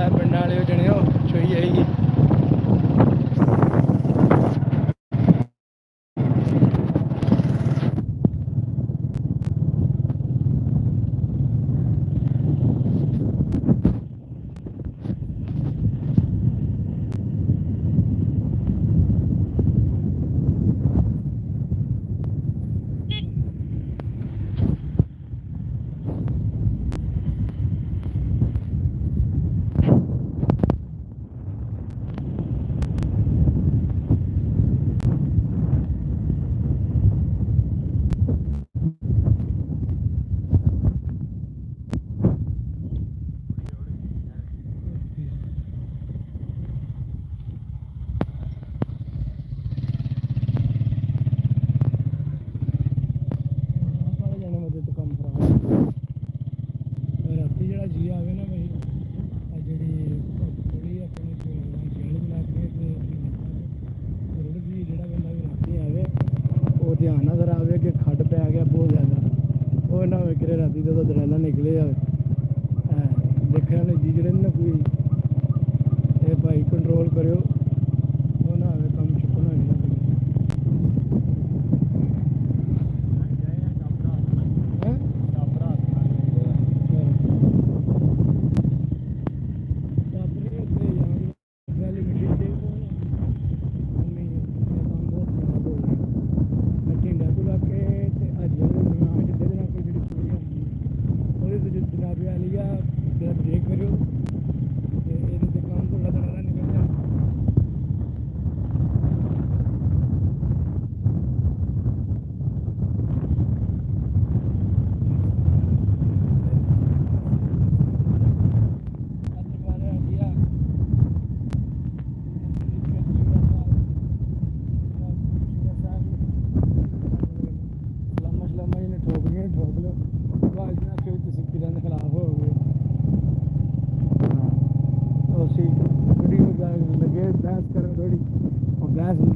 पिंड वाले जने छोई आएगी। ध्यान नजर आवे कि खड्ड पै गया बहुत ज़्यादा, वो ना होवे कि राती जो दरेला निकले देखने वाले जी जड़े ना कोई ये भाई कंट्रोल करो, वो ना होवे कम चुकना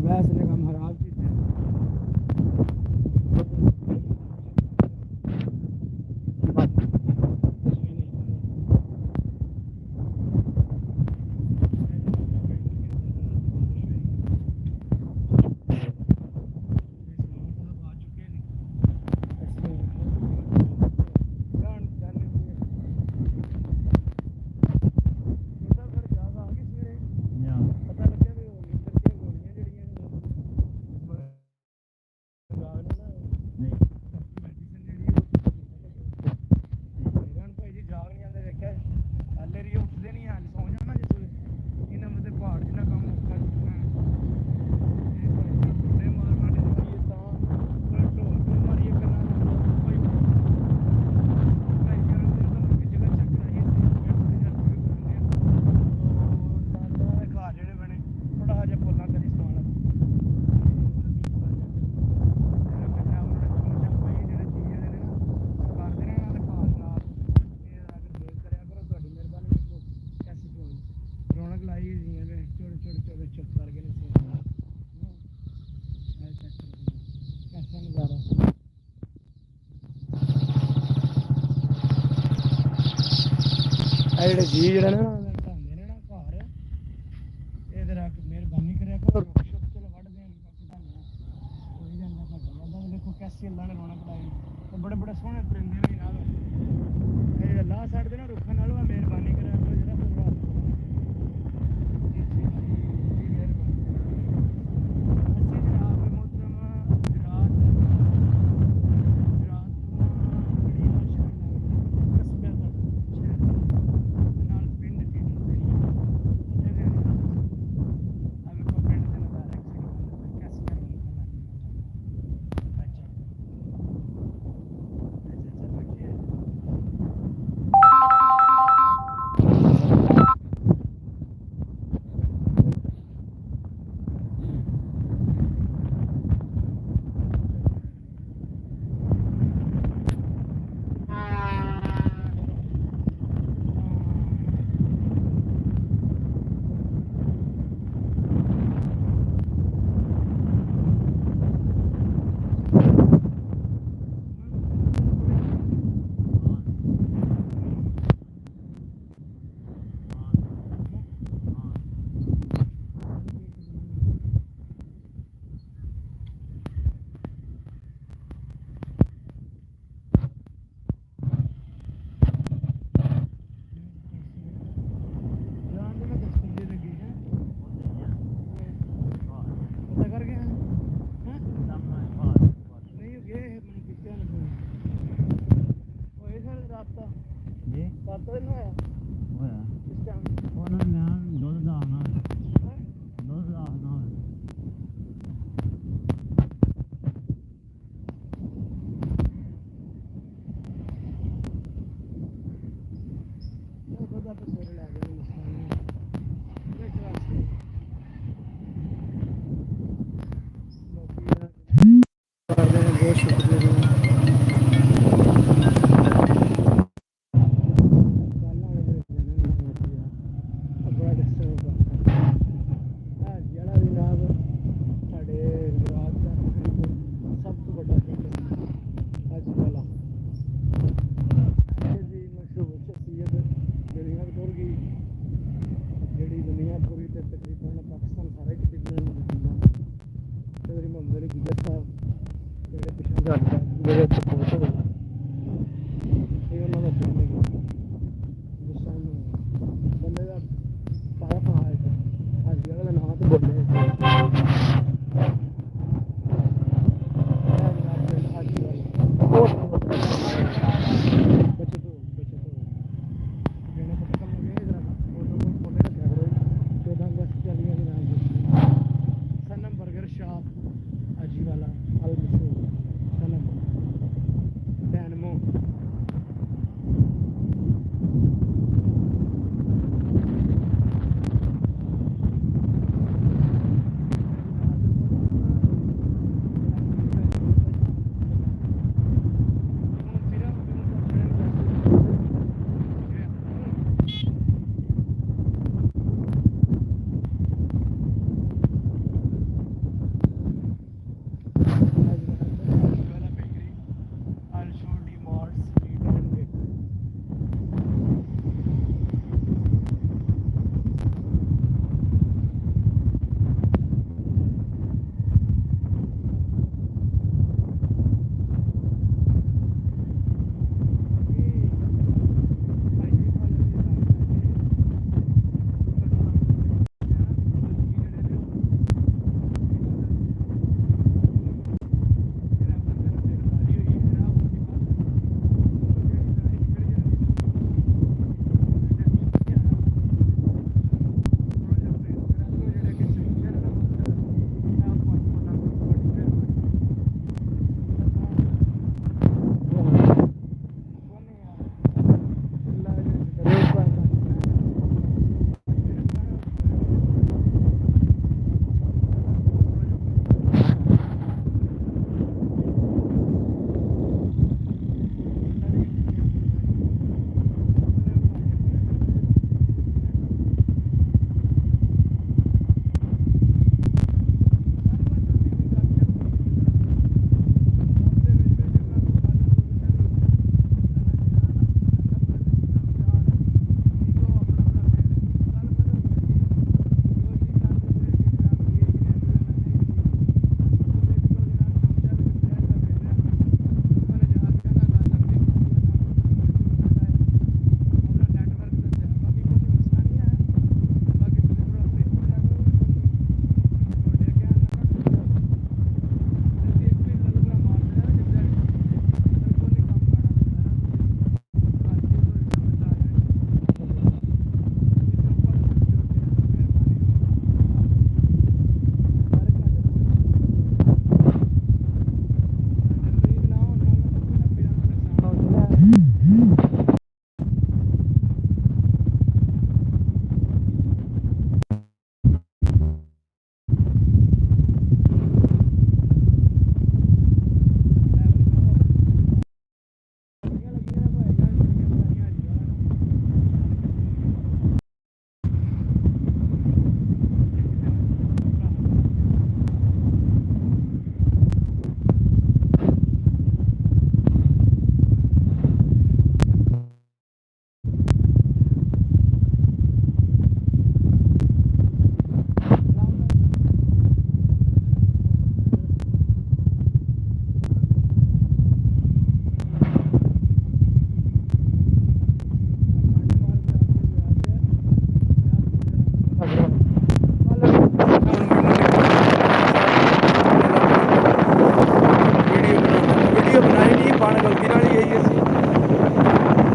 बहस ने काम खराब किया। ਜਿਹੜੇ ਜੀ ਜਿਹੜਾ ਨਾ ਢਾਉਂਦੇ ਨੇ ਨਾ ਘਰ ਇਹਦੇ ਰੱਖ ਮਿਹਰਬਾਨੀ ਕਰਿਆ ਕਰੋ, ਰੁੱਖ ਸ਼ੁੱਖ ਚਲੋ ਵੱਢ ਦੇਣ ਹੋ ਹੀ ਜਾਂਦਾ ਘੱਟ ਦੇਖੋ ਕੈਸੀ ਅੱਲਾ ਨੇ ਰੌਣਕ ਲਾਈ ਤੇ ਬੜੇ ਬੜੇ ਸੋਹਣੇ ਪਰਿੰਦੇ ਨੇ ਨਾਲ ਇਹ ਜਿਹੜੇ ਲਾਹ ਛੱਡਦੇ ਨਾ ਰੁੱਖਾਂ ਨਾਲ ਮਿਹਰਬਾਨੀ ਕਰਿਆ ਕਰੋ ਜਿਹੜਾ ਗੁਰੂ ਜੀਰ ਸਾਹਿਬ ਜਿਹੜੇ ਪਿਛਲੇ ਸਾਡੇ ਜਿਹੜੇ ਉੱਤੇ ਫੋਟੋ ਹੋਈ ਇਹ ਉਹਨਾਂ ਦਾ ਪਿੰਡ ਹੈ ਜਿਸ ਟਾਈਮ ਬੰਦੇ ਦਾ ਪਾਇਆ ਪਹਾੜ ਹਰ ਜਗ੍ਹਾ ਦਾ ਨਾਂ ਤੇ ਬੋਲਿਆ सनम बर्गर शॉप अजी वाला अल मशहूर सनम डैनमो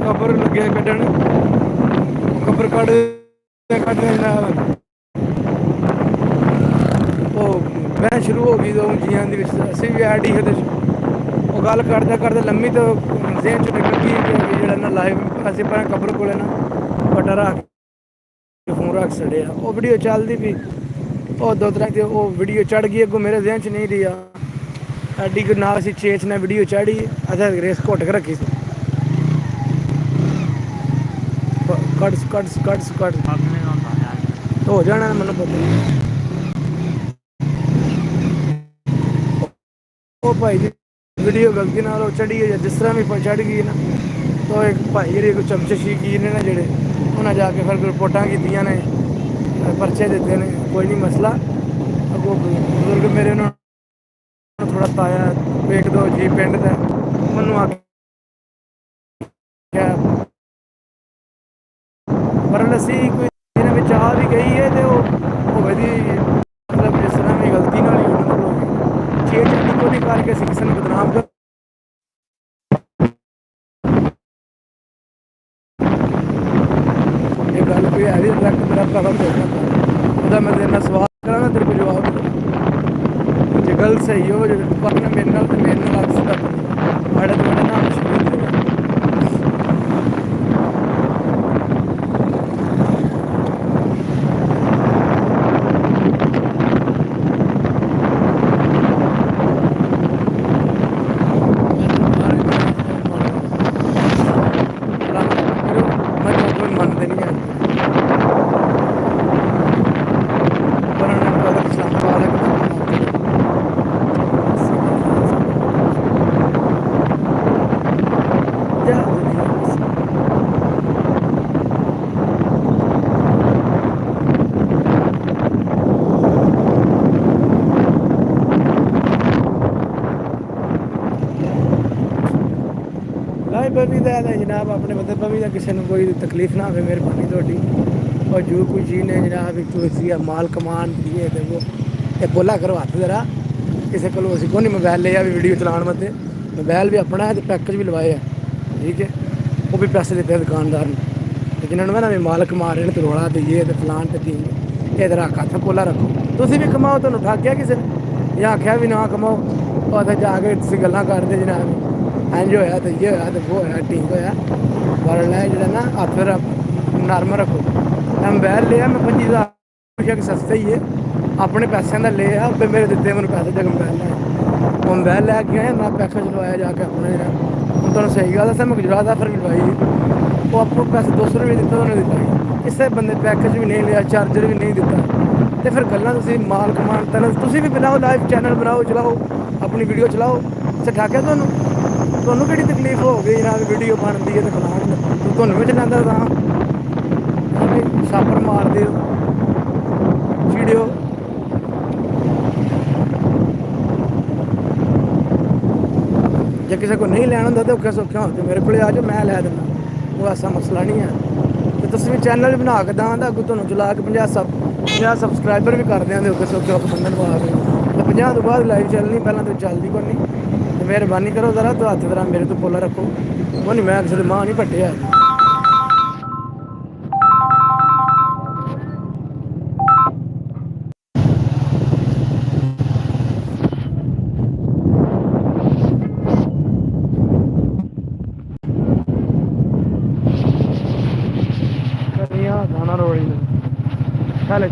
खबर लगे कढ़न खबर कढ़ बहस शुरू हो गई जियां असी भी ऐड ही वो गल करते करते लम्मी तो जेन च निकल गई जो ना लाइव असी पर खबर को बटा रख फोन रख छड़े वो वीडियो चलती भी वो दो तरह वो वीडियो चढ़ गई अगों मेरे जहन च नहीं रहा एडी ना असी चेच ने वीडियो चढ़ी असें रेस घुट के रखी सी कट हो जाना मैंने पता वो भाई जी वीडियो गलती ना चढ़ी है जिस तरह भी चढ़ गई ना तो एक भाई जी चमचे शीकीर ने ना जेडे उन्हें जाके फिर रिपोर्टा की ने परचे दिते ने कोई नहीं मसला अगो बुजुर्ग मेरे थोड़ा ताया एक दो जी पिंड दा मैनू आख्या पर लस्सी कोई दिन में आ भी गई है तो होवे दी मतलब जिस तरह मेरी गलती नाल ही मतलब हो गई छे चाली को नहीं करके असीं किसी ने बदनाम कर ये गल कोई है भी डायरेक्ट मेरा भरा देखना ਉਹਦਾ मैं तेरे नाल सवाल करा ना तेरे को जवाब दे जे गल सही हो जे पर मेरे नाल ते मेरे नाल अक्सर आड़े तो मेरा नाम मुश्किल बवी का जनाब अपने मतलब बवी का किसी को कोई तकलीफ ना हो मेहरबानी थोड़ी और जो कोई चीज़ ने जनाब कोई माल कमान दिए तो वो ये बोला करो हथ जरा किसी को असी को नहीं मोबाइल लिया भी वीडियो चलाने मत मोबाइल भी अपना है तो पैकेज भी लवाए है ठीक है वो भी पैसे देते हैं दुकानदार ने तो जिन्होंने ना भी माल कमा रहे हैं तो रौला देइए तो फलान तो ठीक है ये रख हथ पोला रखो तुम भी कमाओ तुम ठाकिया किसी ने या आख्या भी ना कमाओ और जाके तुम गल्लां करते जनाब इंज होया तो ये होया तो वो होया ठीक होया पर लै जो ना हथ फिर नरम रखो मैं मोबाइल लिया मैं 25,000 पुछा कि सस्ता ही है अपने पैसों का लिया फिर मेरे दिते मैंने पैसे जगह मोबाइल लिया वो मोबाइल लैके आया ना पैकेज लवाया जाके अपना जरा हम तुम सही गल दसा मैं गुजरात का फिर भी लवाई वो आपको पैसे 200 रुपये दिता उन्होंने दिता किसी बंदे पैकेज भी नहीं लिया चार्जर भी नहीं दिता तो फिर गल्लां माल कमान तुम भी बनाओ लाइव चैनल बनाओ चलाओ अपनी वीडियो चलाओ सिखाया ਤੁਹਾਨੂੰ ਕਿਹੜੀ ਤਕਲੀਫ ਹੋ ਗਈ ਨਾ ਵੀਡੀਓ ਬਣਦੀ ਹੈ ਤੇ ਖਲਾਣ ਤੂੰ ਤੁਹਾਨੂੰ ਵਿੱਚ ਲੈਂਦਾ ਤਾਂ ਛਾਪਰ ਮਾਰਦੇ ਹੋ ਵੀਡੀਓ ਜੇ ਕਿਸੇ ਕੋ ਨਹੀਂ ਲੈਣਾ ਹੁੰਦਾ ਤਾਂ ਔਖਾ ਸੌਖਾ ਹੋ ਕੇ ਮੇਰੇ ਕੋਲੇ ਆ ਜਾਓ ਮੈਂ ਲੈ ਦਿੰਦਾ ਉਹ ਐਸਾ ਮਸਲਾ ਨਹੀਂ ਹੈ ਤੇ ਤੁਸੀਂ ਵੀ ਚੈਨਲ ਬਣਾ ਕੇ ਦਾਂ ਦਾ ਅੱਗੋਂ ਤੁਹਾਨੂੰ ਚਲਾ ਕੇ 50 ਸਬਸਕ੍ਰਾਈਬਰ ਵੀ ਕਰ ਦਿਆਂਦੇ ਔਖੇ ਸੌਖੇ ਆਪ ਬੰਦਨ ਪਾ ਕੇ ਤੇ 50 ਤੋਂ ਬਾਅਦ ਲਾਈਵ ਚੱਲਣੀ ਪਹਿਲਾਂ ਤਾਂ ਚੱਲਦੀ ਕੋਈ ਨਹੀਂ मेहरबानी करो जरा तो हथ जरा मेरे तो पोला रखो वो नहीं मैं किसी मां नहीं पट्टिया गाना रोड़ी चल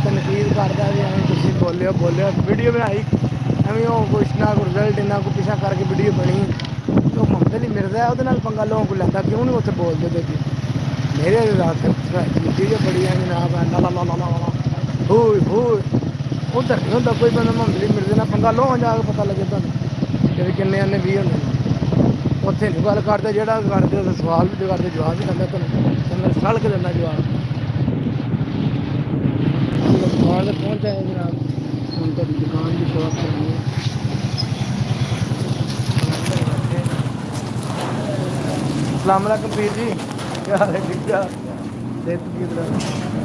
तनकीद करता भी एवं तुम बोलियो वीडियो बनाई एवं वो कुछ ना कोई रिजल्ट इन्ना को पिछा करके वीडियो बनी तो मंगते नहीं मिलता है वो पंगा लोगों को लेंदा क्यों नहीं उत्थे बोलते देखिए मेरे वीडियो बड़ी है जनाब ला ला ला ला ला हो उधर नहीं होंगे कोई बंदा मंगली मिलते ना पंगा लोगों जाके पता लगे तुम कि किन्ने आने भी होंगे उत्थे नहीं गल करते जोड़ा करते सवाल भी करते जवाब भी दिंदा तुम सड़ के दिंदा जवाब दुकान तक पहुँच जाए जनाब हम तो दुकान की शॉप करनी है अस्सलाम वालेकुम पीर जी क्या हाल है ठीक है सेहत की तरह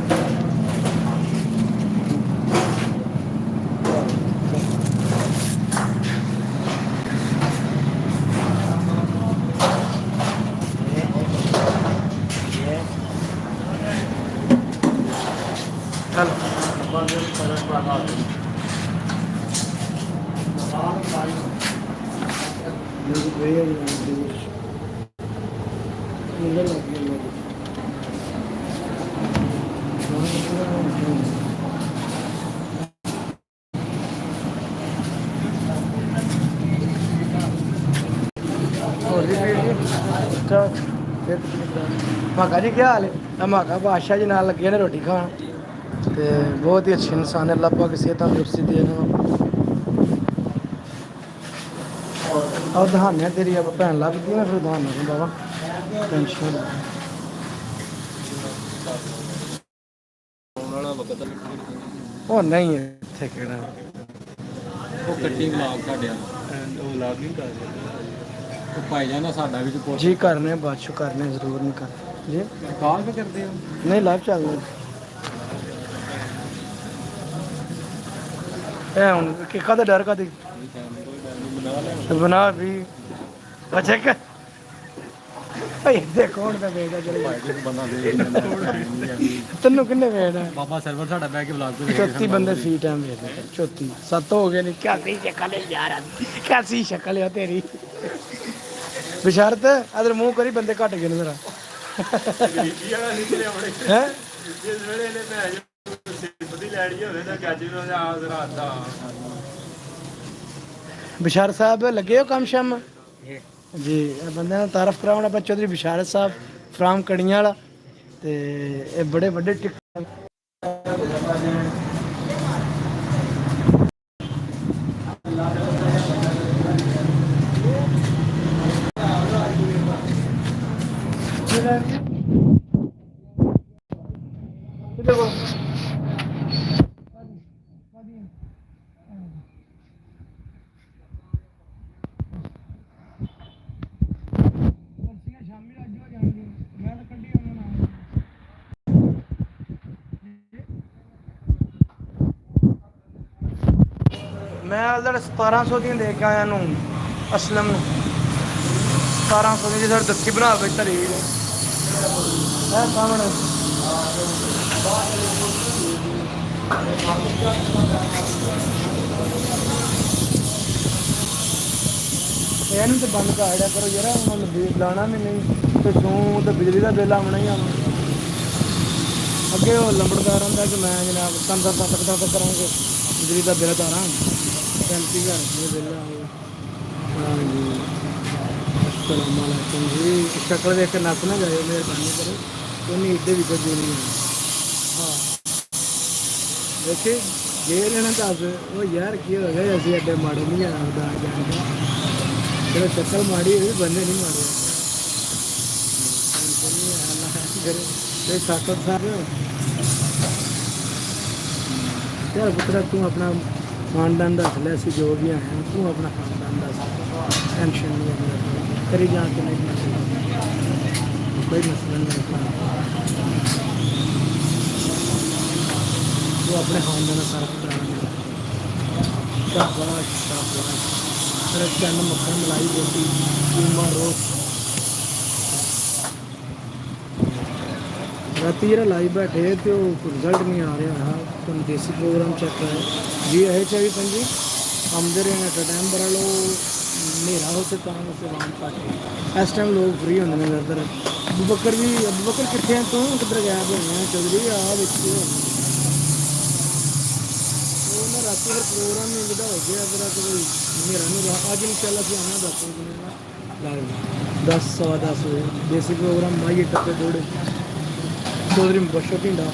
चल वे नजर लग गई माका जी क्या हाल है? माका बादशाह जी नाल लगे ने रोटी खान ते बहुत ही अच्छे इंसान है। अल्लाह पाक सेहत तंदुरुस्ती दे और दहाने तेरी अब भैन लगती ना फिर दहाना को बाबा टेंशन ਉਹ ਨਹੀਂ ਇੱਥੇ ਕਿਹੜਾ ਉਹ ਕੱਟੀ ਵਲੌਗ ਸਾਡੇ ਵਾਲਾ ਉਹ ਵਲੌਗ ਨਹੀਂ ਕਰ ਰਿਹਾ ਉਹ ਭਾਈ ਜਾਨ ਨਾ ਸਾਡਾ ਵੀ ਰਿਪੋਰਟ ਜੀ ਕਰਨੇ ਬਾਅਦ ਚੋਂ ਕਰਨੇ ਜ਼ਰੂਰ ਨਹੀਂ ਕਰ ਜੀ ਕਾਲ ਵੀ ਕਰਦੇ ਹੋ ਨਹੀਂ ਲਾਈਵ ਚੱਲ ਰਿਹਾ ਇਹ ਹੁਣ ਕਿ ਕਾਹਦਾ ਡਰ ਕਾਹਦੀ ਬਣਾ ਵੀ ਬਚੇ ਕਿ ਭਾਈ ਇੱਥੇ ਕੌਣ ਦਾ ਵੇਖਦਾ ਚਲੇ ਭਾਈ ਇੱਕ ਬੰਦਾ ਦੇ ਤੈਨੂੰ ਕਿੰਨੇ ਵੇਖਦਾ ਬਾਬਾ ਸਰਵਰ ਸਾਡਾ ਬਹਿ ਕੇ ਵਲੌਗ ਤੇ 34 ਬੰਦੇ ਫੀ ਟਾਈਮ ਵੇਖਦੇ 34 7 ਹੋ ਗਏ ਨੇ कैसी शक्ल है यार कैसी शक्ल है तेरी बिशारत अदर मुंह करी बंदे घट गए जरा हैं बिशारत साहब लगे हो काम शाम जी बंदे तारफ कराना पर चौधरी बिशारत साहब फ्राम कड़ियां वाला ते बड़े बड़े टिक मैं 1700 दी दे के आया असलम 1700 दी सर दस्सी बना के धरी सामने ਇਹਨੂੰ ਤੇ ਬੰਦ ਕਰ ਦਿਆ ਕਰੋ ਯਾਰ ਹੁਣ ਲਾਣਾ ਵੀ ਨਹੀਂ ਤੇ ਤੂੰ ਤੇ ਬਿਜਲੀ ਦਾ ਬਿੱਲ ਆਉਣਾ ਹੀ ਆਉਣਾ ਅੱਗੇ ਉਹ ਲੰਬੜਦਾਰ ਹੁੰਦਾ ਕਿ ਮੈਂ ਜਨਾਬ ਤੰਦਰ ਤੱਕ ਕਰਾਂਗੇ ਬਿਜਲੀ ਦਾ ਬਿੱਲ ਤਾਰਾਂ 35,000 ਦੇ ਬਿੱਲ ਆਏ ਹਾਂਜੀ ਅਸਲਾਮੁਅਲੈਕੁਮ ਜੀ ਸ਼ਕਲ ਵੇਖ ਕੇ ਨੱਸ ਨਾ ਜਾਇਓ ਮਿਹਰਬਾਨੀ ਕਰੋ ਉਹਨੇ ਇੱਡੇ ਵੀ ਕੁਝ ਨਹੀਂ ਹਾਂ ਦੇਖੇ ਜੇ ਲੈਣਾ ਦੱਸ ਉਹ ਯਾਰ ਕੀ ਹੋ ਗਿਆ ਅਸੀਂ ਐਡੇ ਮਾੜੇ ਨਹੀਂ ਆਉਂਦਾ ਜਾਂਦਾ ਚਲੋ ਸ਼ਕਲ ਮਾੜੀ ਹੋਈ ਬੰਦੇ ਨਹੀਂ ਮਾੜੇ ਤੇ ਸਾਕਤ ਸਾਹਿਬ ਯਾਰ ਪੁੱਤਰਾ ਤੂੰ ਆਪਣਾ ਖਾਨਦਾਨ ਦੱਸ ਲੈ ਅਸੀਂ ਜੋ ਵੀ ਆਏ ਤੂੰ ਆਪਣਾ ਖਾਨਦਾਨ ਦੱਸ ਟੈਨਸ਼ਨ ਨਹੀਂ ਹੈ ਕਰੀ ਜਾ ਕੇ ਨਹੀਂ ਕੋਈ ਮਸਲਾ ਨਹੀਂ ਤੂੰ ਆਪਣੇ ਖਾਨਦਾਨ ਦਾ ਸਾਰਾ ਕਰਾਉਣਾ ਸ਼ਾਬਾਸ਼ ਸ਼ਾਬਾਸ਼ तेरा चंद मक्खन मलाई रोटी कीमा रोस्ट राती जरा लाइव बैठे तो रिजल्ट नहीं आ रहा है तुम देसी प्रोग्राम चेक कराए जी है 24-25 आमदे रहे हैं टाइम बड़ा लो मेरा होते काम से आराम पाटे इस टाइम लोग फ्री होंगे इधर अबू बकर कितने हैं तू किधर गया होने चौधरी आ देखिए राती फिर प्रोग्राम नहीं बता हो गया जरा कोई मेरा नहीं रहा आज इंशाल्लाह से आना 10-10 बजे देसी प्रोग्राम माइए टप्पे दौड़े चौधरी मुबशर ढिंडा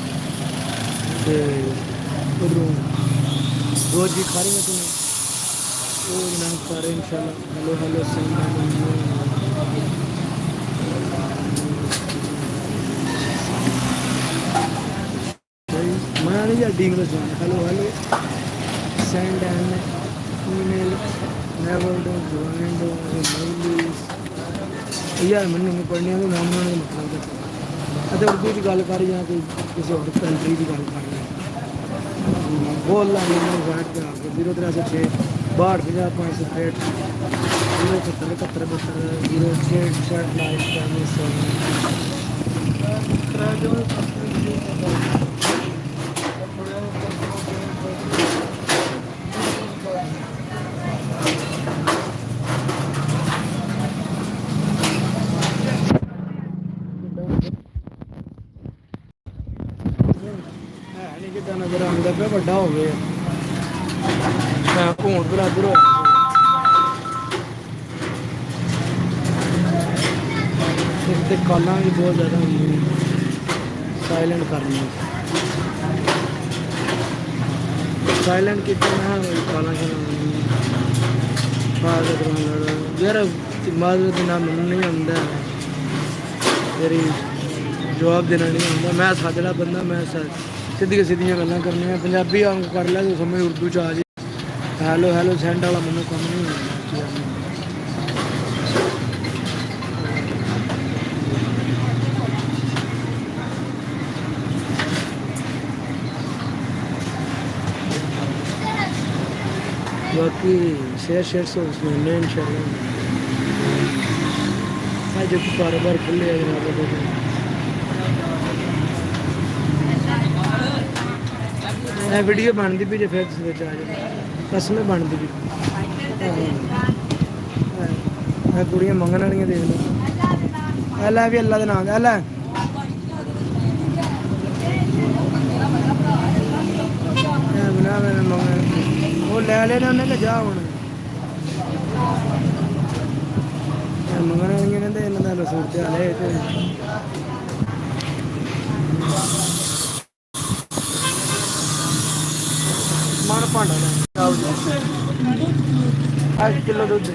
उधरों रोज जी खा रही मैं तुम्हें वो जनाब सारे इंशाल्लाह हेलो हेलो मैं नहीं यार English hello hello send an email never do join do emails यार मैंने नहीं पढ़ने वाले नाम ना मतलब अच्छा उर्दू की गल कर या कोई किसी और कंट्री की गल कर बोल ला मैं बैठ के आके 0306 6250 07071 लाइव करने से ਕਿੱਦਾਂ ਨਜ਼ਰ ਆਉਂਦਾ ਪਿਆ ਵੱਡਾ ਹੋ ਗਿਆ ਘੋਣ ਬਰਾਬਰ ਹੋਇਆ ਇਸ ਤੇ ਕਾਲਾਂ ਵੀ ਬਹੁਤ ਜ਼ਿਆਦਾ ਹੁੰਦੀਆਂ ਨੇ ਸਾਇਲੈਂਟ ਕਰਨਾ ਸਾਇਲੈਂਟ ਕੀਤਾ ਮੈਂ ਕਾਲਾਂ ਯਾਰ ਮਾਜ਼ਰਤ ਦੇਣਾ ਮੈਨੂੰ ਨਹੀਂ ਆਉਂਦਾ ਤੇਰੀ ਜਵਾਬ ਦੇਣਾ ਨਹੀਂ ਆਉਂਦਾ ਮੈਂ ਸਾਜੜਾ ਬੰਦਾ ਮੈਂ ਸਿੱਧੀਆਂ ਸਿੱਧੀਆਂ ਗੱਲਾਂ ਕਰਨੀਆਂ ਪੰਜਾਬੀ ਆਮ ਕਰ ਲੈ ਤੂੰ ਸਮਝ ਉਰਦੂ ਚ ਆ ਜੀ ਹੈਲੋ ਹੈਲੋ ਸੈਂਡ ਵਾਲਾ ਮੈਨੂੰ ਕੰਮ ਨਹੀਂ ਆਉਂਦਾ बाकी शेयर से उसमें मेन इंशाल्लाह आज जो कारोबार खुले है वीडियो बनती भी जो फिर आ जाए कसमें बनती भी कुड़ियाँ मंगन वाली देख लो अल्लाह भी अल्लाह के नाम अल्लाह बना मैंने मंगन वो ले लेना उन्हें ले जा ਹੁਣ ਮੰਗਣ ਵਾਲੀਆਂ ਕਹਿੰਦੇ ਇਹਨਾਂ ਦਾ ਰਸੂਲ ਤੇ ਹਾਲੇ ਤੇ ਮਨ ਭਾਂਡਾ ਲੈ 8 ਕਿਲੋ ਦੁੱਧ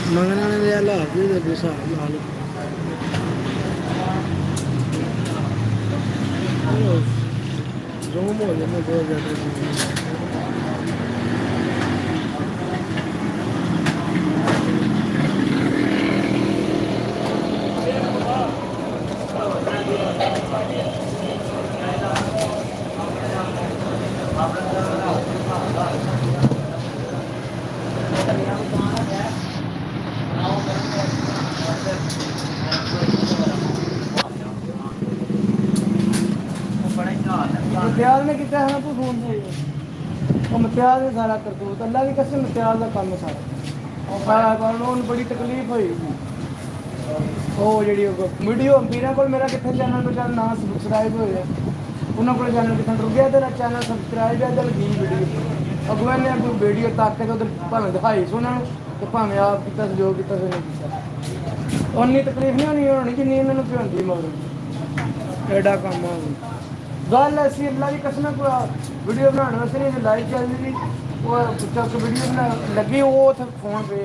ਮੰਗਣ ਵਾਲੇ ਦੇ ਹਾਲਾਤ ਵੀ ਦੇ ਹਿਸਾਬ ਨਾਲ ਜ਼ੂਮ ਹੋ ਜਾਂਦਾ ਬਹੁਤ ਜ਼ਿਆਦਾ मतियाल ने किया है ना तू फोन से वो मतियाल ने सारा करतूत अल्लाह की कसम मतियाल का काम है सारा और बड़ी तकलीफ हुई वो जी वीडियो मीरा को मेरा कितने चैनल पर चल ना सबसक्राइब हो उन्होंने को चैनल कितने रुक गया तेरा चैनल सबसक्राइब है चल की वीडियो अगुआ ने वीडियो तक के उधर भावें दिखाई सो उन्होंने तो भावें आप किया जो किया नहीं किया उन्नी तकलीफ नहीं होनी जिन्नी इन्होंने भ्योंदी मगर एडा काम है गल ऐसी अल्लाह की कसम को वीडियो बनाने वास्ते नहीं लाइव चल रही वो चक वीडियो बना लगी वो उत फोन पे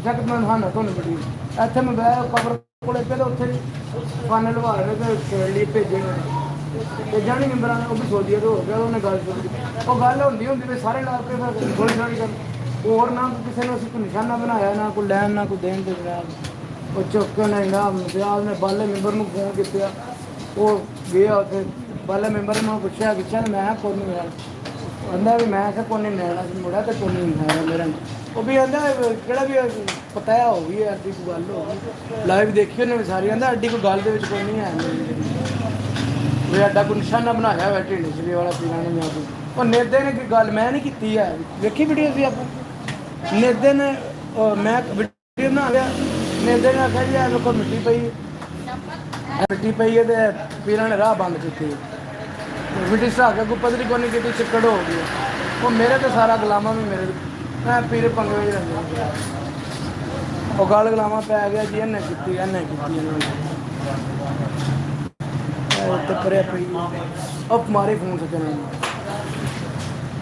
जग मैं दिखाना तुम वीडियो इतने मैं बह कबर को पे तो उत्थे फाने लवा रहे तो लिए भेजे भेजा नहीं मैंबर ने वो भी सोचिए तो हो गया उन्हें गल वो गल होंगी होंगी भी सारे ला के फिर थोड़ी थोड़ी गल और ना किसी ने कोई निशाना बनाया ना कोई लैन ना कोई देन दे वो चुक के उन्हें इनाम ने बाले मैंबर को फोन किया वो गया उत्थे बाले मैंबर ने पूछा मैं कौन नहीं आंदा भी मैं कौन नहीं लैना मुड़ा तो कौन नहीं है मेरा वो भी आंदा केड़ा भी पताया हो गई ऐसी कोई गल हो गई लाइव देखी उन्हें भी सारी आंदा अड्डी कोई गल दे विच कोई नहीं है वो अड्डा कोई निशाना बनाया हुआ ढिंड चली वाला पीना नहीं आ और नेदे ने कोई गल मैं नहीं की है देखी वीडियो सी आप नेदे ने मैं वीडियो बना लिया नेदे ने आखिया जी मेरे को मिट्टी पई है तो पीर ने राह बंद की मिट्टी सहा के कोई पतली को नहीं की चिक्कड़ हो गया वो मेरे तो सारा गुलामा भी मेरे मैं पीर पंगे में रहते वो गल गुलामा पै गया जी इन्हें की परे पई अब मारे फोन से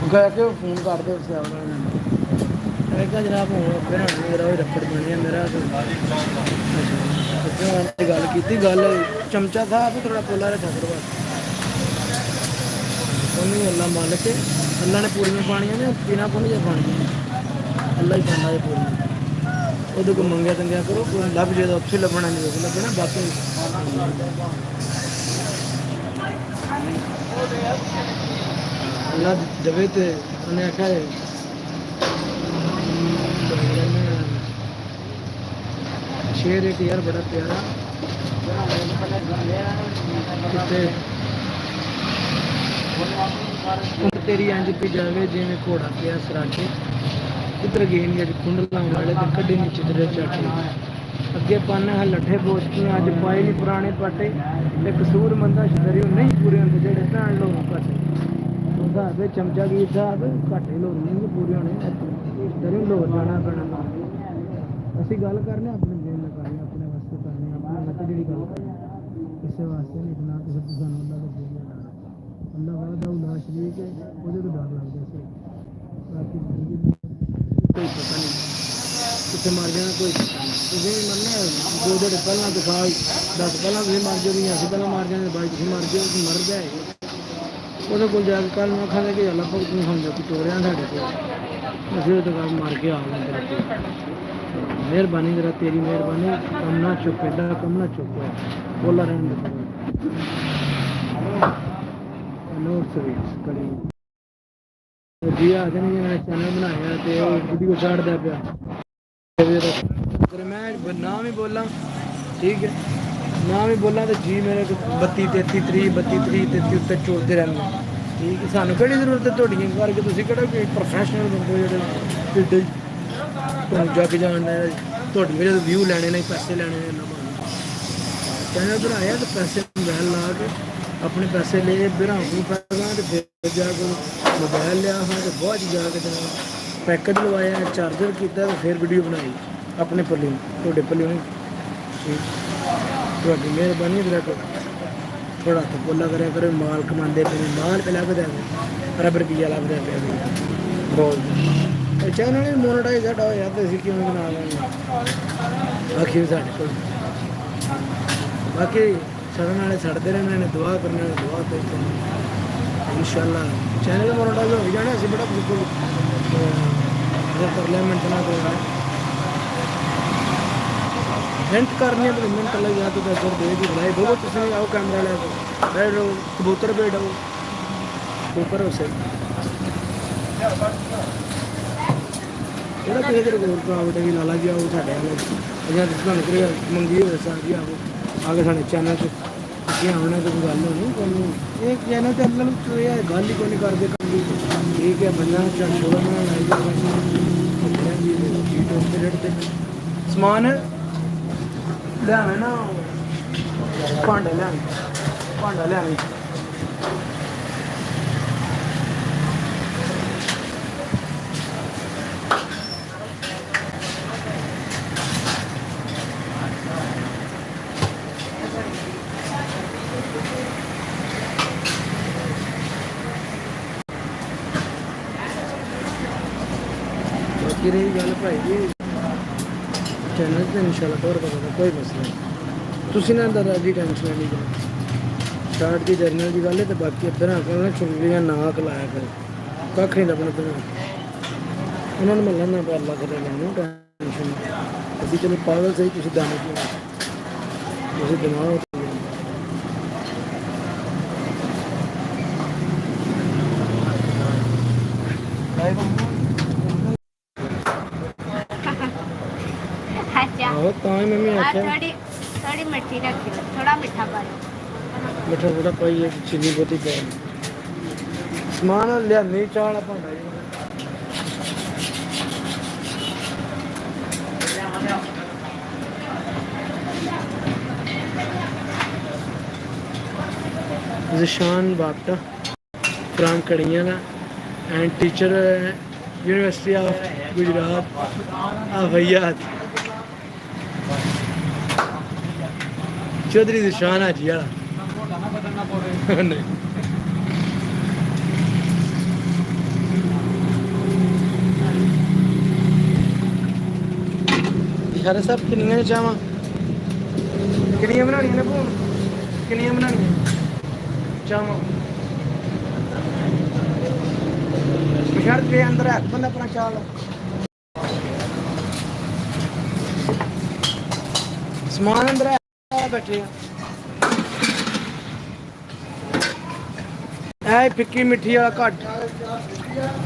गया के फोन कर दे जनाब मेरा रखड़ बने मेरा गल की गल चमचा था अभी थोड़ा पोला रखा करवा अल्लाह मालिक अल्लाह ने पूरियां पानियां ने बिना पुनिया पानियां अल्लाह ही पाना है पूरी वो को मंगया तंगया करो लभ जे उत्थे लभना नहीं लभना बाकी अल्लाह दवे तो उन्हें आखा है शेर एक यार बड़ा प्यारा तेरी अंज पी जावे जिमें घोड़ा पिया सराके किधर गए नहीं अज कुंड लाने वाले तो कड्ढे नीचे तेरे चाटे ਅੱਗੇ ਪਾਣੇ ਹਾਂ ਲੱਠੇ ਬੋਚਕੀਆਂ ਅੱਜ ਪਾਏ ਨਹੀਂ ਪੁਰਾਣੇ ਪਾਟੇ ਤੇ ਕਸੂਰ ਮੰਦਾ ਸ਼ਦਰਿਓ ਨਹੀਂ ਪੂਰੇ ਹੁੰਦੇ ਜਿਹੜੇ ਭੈਣ ਲੋਕ ਘੱਟੇ ਉਹਦਾ ਦੇ ਚਮਚਾ ਕੀ ਸਾਹਿਬ ਘਾਟੇ ਲੋਕ ਨਹੀਂ ਪੂਰੇ ਹੋਣੇ ਸ਼ਦਰਿਓ ਲੋਕ ਜਾਣਾ ਪੈਣਾ ਅਸੀਂ ਗੱਲ ਕਰਨੇ ਆਪਣੇ ਦਿਲ ਲਗਾਏ ਆਪਣੇ ਵਾਸਤੇ ਕਰਨੇ ਆਪਣੇ ਮਤ ਜਿਹੜੀ ਗੱਲ ਕਰਨੀ ਕਿਸੇ ਵਾਸਤੇ ਨਹੀਂ ਨਾ ਕਿਸੇ ਤੋਂ ਸਾਨੂੰ ਅੱਲਾ ਦਾ ਬੋਲਿਆ ਅੱਲਾ ਵਾਦਾ ਉਲਾ ਸ਼ਰੀਕ ਹੈ ਉਹਦੇ ਤੋਂ ਡਰ ਲੱਗਦਾ ਸੀ ਬਾਕੀ ਕੋਈ ਪਤਾ ਨਹੀਂ ਕਿੱਥੇ ਮਰ ਜਾਣਾ ਕੋਈ ਪਤਾ ਨਹੀਂ ਤੁਸੀਂ ਵੀ ਮੰਨਣਾ ਦੋ ਦਿਨ ਪਹਿਲਾਂ ਦਿਖਾ 10 ਪਹਿਲਾਂ ਤੁਸੀਂ ਮਰ ਜਾਓ ਅਸੀਂ ਪਹਿਲਾਂ ਮਰ ਜਾਣੇ ਬਾਈ ਤੁਸੀਂ ਮਰ ਜਾਓ ਤੁਸੀਂ ਮਰ ਜਾਏ ਉਹਦੇ ਕੋਲ ਜਾ ਕੇ ਕੱਲ ਨੂੰ ਆਖਾਂਗੇ ਕਿ ਅੱਲਾ ਭਗਤ ਨੂੰ ਸਮਝੋ ਕਿ ਟੋਰਿਆ ਸਾਡੇ ਕੋਲ ਅਸੀਂ ਉਹ ਦੁਕਾਨ ਮਾਰ ਕੇ ਆ ਗਏ ਮਿਹਰਬਾਨੀ ਜਰਾ ਤੇਰੀ ਮਿਹਰਬਾਨੀ ਕੰਮ ਨਾ ਚੁੱਕੇ ਦਾ ਕੰਮ ਨਾ ਚੁੱਕੋ ਬੋਲਾ ਰਹਿਣ ਦੇ ਨੋਟ ਸਵੀਟਸ ਕਰੀ ਜੀ ਆ ਜਨ ਮੈਂ ਚੈਨਲ ਬਣਾਇਆ ਤੇ ਉਹ ਵੀਡੀਓ ਛੱਡਦਾ ਪਿਆ ਮੈਂ ਨਾਮ ਹੀ ਬੋਲਾਂ ਠੀਕ ਹੈ ਨਾਮ ਹੀ ਬੋਲਾਂ ਤੇ ਜੀ ਮੇਰੇ 32 33 30 32 30 33 ਉੱਤੇ ਚੋਲਦੇ ਰਹਿੰਦੇ ਠੀਕ ਹੈ ਸਾਨੂੰ ਕਿਹੜੀ ਜ਼ਰੂਰਤ ਹੈ ਤੁਹਾਡੀਆਂ ਕਰਕੇ ਤੁਸੀਂ ਕਿਹੜਾ ਕੋਈ ਪ੍ਰੋਫੈਸ਼ਨਲ ਬੰਦੇ ਜਿਹੜੇ ਕਿੱਡੇ ਤੁਹਾਨੂੰ ਜੱਗ ਜਾਣਦਾ ਤੁਹਾਡੀ ਵਜ੍ਹਾ ਤੋਂ ਵਿਊ ਲੈਣੇ ਨੇ ਪੈਸੇ ਲੈਣੇ ਨੇ ਨਾ ਚੈਨਲ ਬਣਾਇਆ ਤੇ ਪੈਸੇ ਮੋਬਾਈਲ ਲਾ ਕੇ ਆਪਣੇ ਪੈਸੇ ਲਏ ਬਿਰਾਂ ਨੂੰ ਪੈਗਾ ਤੇ ਫਿਰ ਜਾ ਕੇ ਮੋਬਾਈਲ ਲਿਆ ਹਾਂ ਤੇ ਬਹੁਤ ਜਾ ਕੇ ਪੈਕੇਜ ਲਵਾਇਆ ਚਾਰਜਰ ਕੀਤਾ ਤੇ ਫਿਰ ਵੀਡੀਓ ਬਣਾਈ ਆਪਣੇ ਪੱਲੇ ਤੁਹਾਡੇ ਪੱਲੇ ਤੁਹਾਡੀ ਮਿਹਰਬਾਨੀ ਜਰਾ ਥੋੜਾ ਤਾਂ ਬੋਲਾ ਕਰਿਆ ਕਰੇ ਮਾਲ ਕਮਾਉਂਦੇ ਪਏ ਮਾਲ पे ਲੱਭਦਾ ਰੱਬ ਰੁਪਈਆ ਲੱਭਦਾ ਪਿਆ ਬਹੁਤ ਚੈਨਲ ਹੀ ਮੋਨੇਟਾਈਜ਼ ਸਾਡਾ ਹੋਇਆ ਤੇ ਅਸੀਂ ਕਿਉਂ ਬਣਾ ਲਾਂਗੇ ਆਖਿਰ ਸਾਡੇ ਕੋਲ ਬਾਕੀ ਸੜਨ ਵਾਲੇ ਸੜਦੇ ਰਹਿਣੇ ਨੇ ਦੁਆ ਕਰਨ ਵਾਲੇ ਦੁਆ ਕਰਦੇ ਇਨਸ਼ਾਅੱਲਾ ਚੈਨਲ ਮੋਨੇਟਾਈਜ਼ ਹੋ ਜਾਣਾ ਅਸੀਂ ਬੜਾ ਬਿਲਕੁਲ पार्लियामेंट ना कोई मिनट करनी है तो मिनट लग गया तो सर दे दी बनाई बहुत तुम आओ कैमरा ले बैठ रहो कबूतर बैठ आओ ऊपर उसे ਜਿਹੜਾ ਕਿਸੇ ਦੇ ਕੋਲ ਪ੍ਰਾਈਵੇਟ ਵੀ ਨਾਲਾ ਜੀ ਆਓ ਸਾਡੇ ਵਾਲੇ ਅਜਾ ਤੁਹਾਨੂੰ ਕਰਿਆ ਮੰਗੀ ਹੋਵੇ ਸਾਹ ਜੀ ਆਓ ਆਗੇ ਸਾਡੇ ਚੈਨਲ ਤੇ ਕੀ ਆਉਣਾ ਕੋਈ ਗੱਲ ਨਹੀਂ ਤੁਹਾਨੂੰ ਇਹ ਚੈਨਲ ਤੇ ਅੱਲਾ ਨੂੰ ਇਹ ਗੱਲ ਹੀ ਕੋਈ ਨਹੀਂ ਕਰਦੇ ਕੰਦੀ ਠੀਕ ਹੈ ਬੰਦਾ ਚੱਲ ਛੋੜਾ ਨਾ ਲਾਈ ਜਾ ਸਮਾਨ ਲਿਆਵੇਂ ਨਾ ਭਾਂਡੇ ਲਿਆਵੇਂ ਭਾਂਡਾ ਲਿਆਵੇਂ बाकी रही गल भाई जी चैनल से इंशाल्लाह तौर पर कोई मसला नहीं तुसी ना दादा जी टेंशन नहीं करो स्टार्ट की जर्नल की गल है तो बाकी इधर आकर ना चुगलियां नाक लाया कर कख नहीं लगना तुम्हें उन्होंने मैं लाना पर अल्लाह करे लैनू टेंशन अभी चलो पागल सही तुसी दाने क्यों तुसी दिमाग थोड़ी मिठी रखी थोड़ा मीठा पा मिठा थोड़ा पाइए चीनी बहुत ही पाए समान लिया नहीं चाल भांडा जिशान बाप्टा from Kariala and teacher university of Gujrat अवैयाद चौधरी जिशान हाजी वाला सारे सब किनिया चाहवा किनिया बनानिया ने भून किनिया बनानिया चाहवा शर्त के अंदर है बंदा अपना चाल समान अंदर है बैठे ऐ फिक्की मिठी वाला घट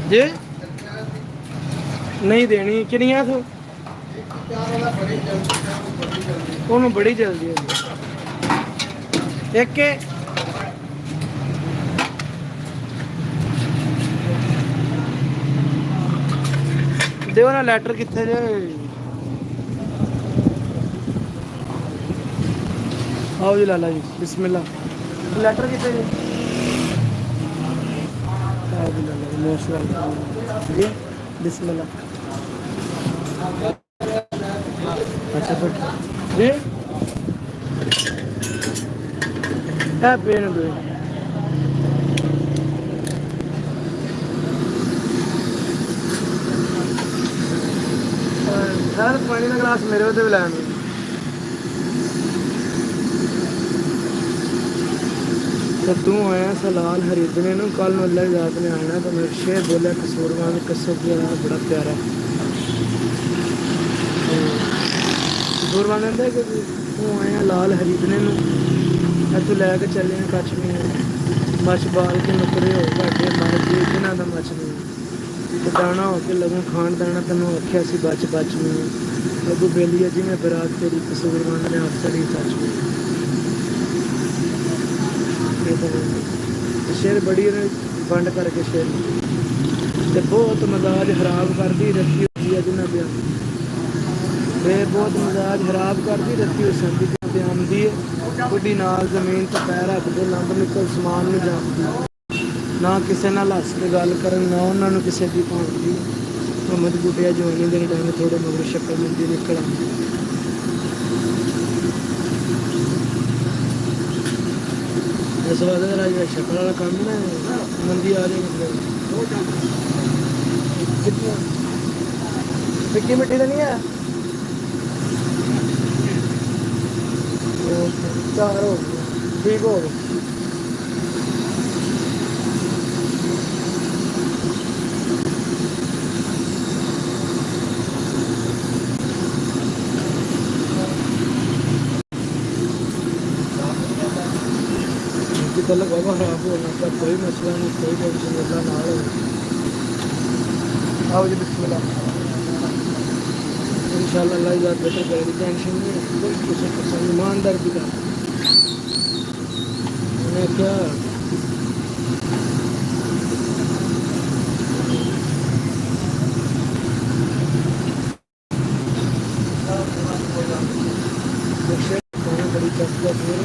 जी नहीं देनी किनिया तू ਉਹਨੂੰ ਬੜੀ ਜਲਦੀ ਹੈ ਇੱਕ ਦਿਓ ਨਾ ਲੈਟਰ ਕਿੱਥੇ ਜੇ आओ जी लाला जी बिस्मिल्लाह लेटर कितने जी आओ जी लाला जी मोस्ट वेलकम जी बिस्मिल्लाह अच्छा फिर जी पेन दो सर पानी का गिलास मेरे होते भी लाया तो तू आया सलाल खरीदने नु कल मतलब रात ने आना तो मेरे शेर बोलिया कसूरवान कसो की बड़ा प्यारा कसूरवान कहता कि तू आया लाल खरीदने नु तू लैके चले कच्छ में मछ बाल के नुकरे हो घाटे मर गए जिन्हों का मछ नहीं तो दाना हो के लगू खान दाना तेन आख्या सी बच बच में लगू बेलिया जिन्हें बरात तेरी कसूरवान ने अफसरी सच में शेर बड़ी बंड करके शेर ते बहुत मजाज खराब करती रखी होती है जिन्हें ब्याह बहुत मजाज खराब करती रखी हुई संदी ते आंदी है बुढ़ी नाल जमीन ते पैर रखते लंब निकल समान नहीं जानती ना किसी नाल हस के गल करन ना उन्होंने किसी की भांती मोहम्मद बुढ़िया जवानी के टाइम थोड़े मगर शक्ल मिलती निकल आती इस वाले का शक्ल वाला काम ना मंदी आ रही मतलब फिक्की मिट्टी तो नहीं है 4 हो ठीक हो गए तलक बाबा खराब होना का कोई मसला नहीं कोई टेंशन अल्लाह ना हो आओ जी बिस्मिल्लाह इंशाल्लाह अल्लाह इजाज़त बेटर करेगी टेंशन नहीं है कोई किसी किस्म ईमानदार की बात मैंने क्या बड़ी कसरत है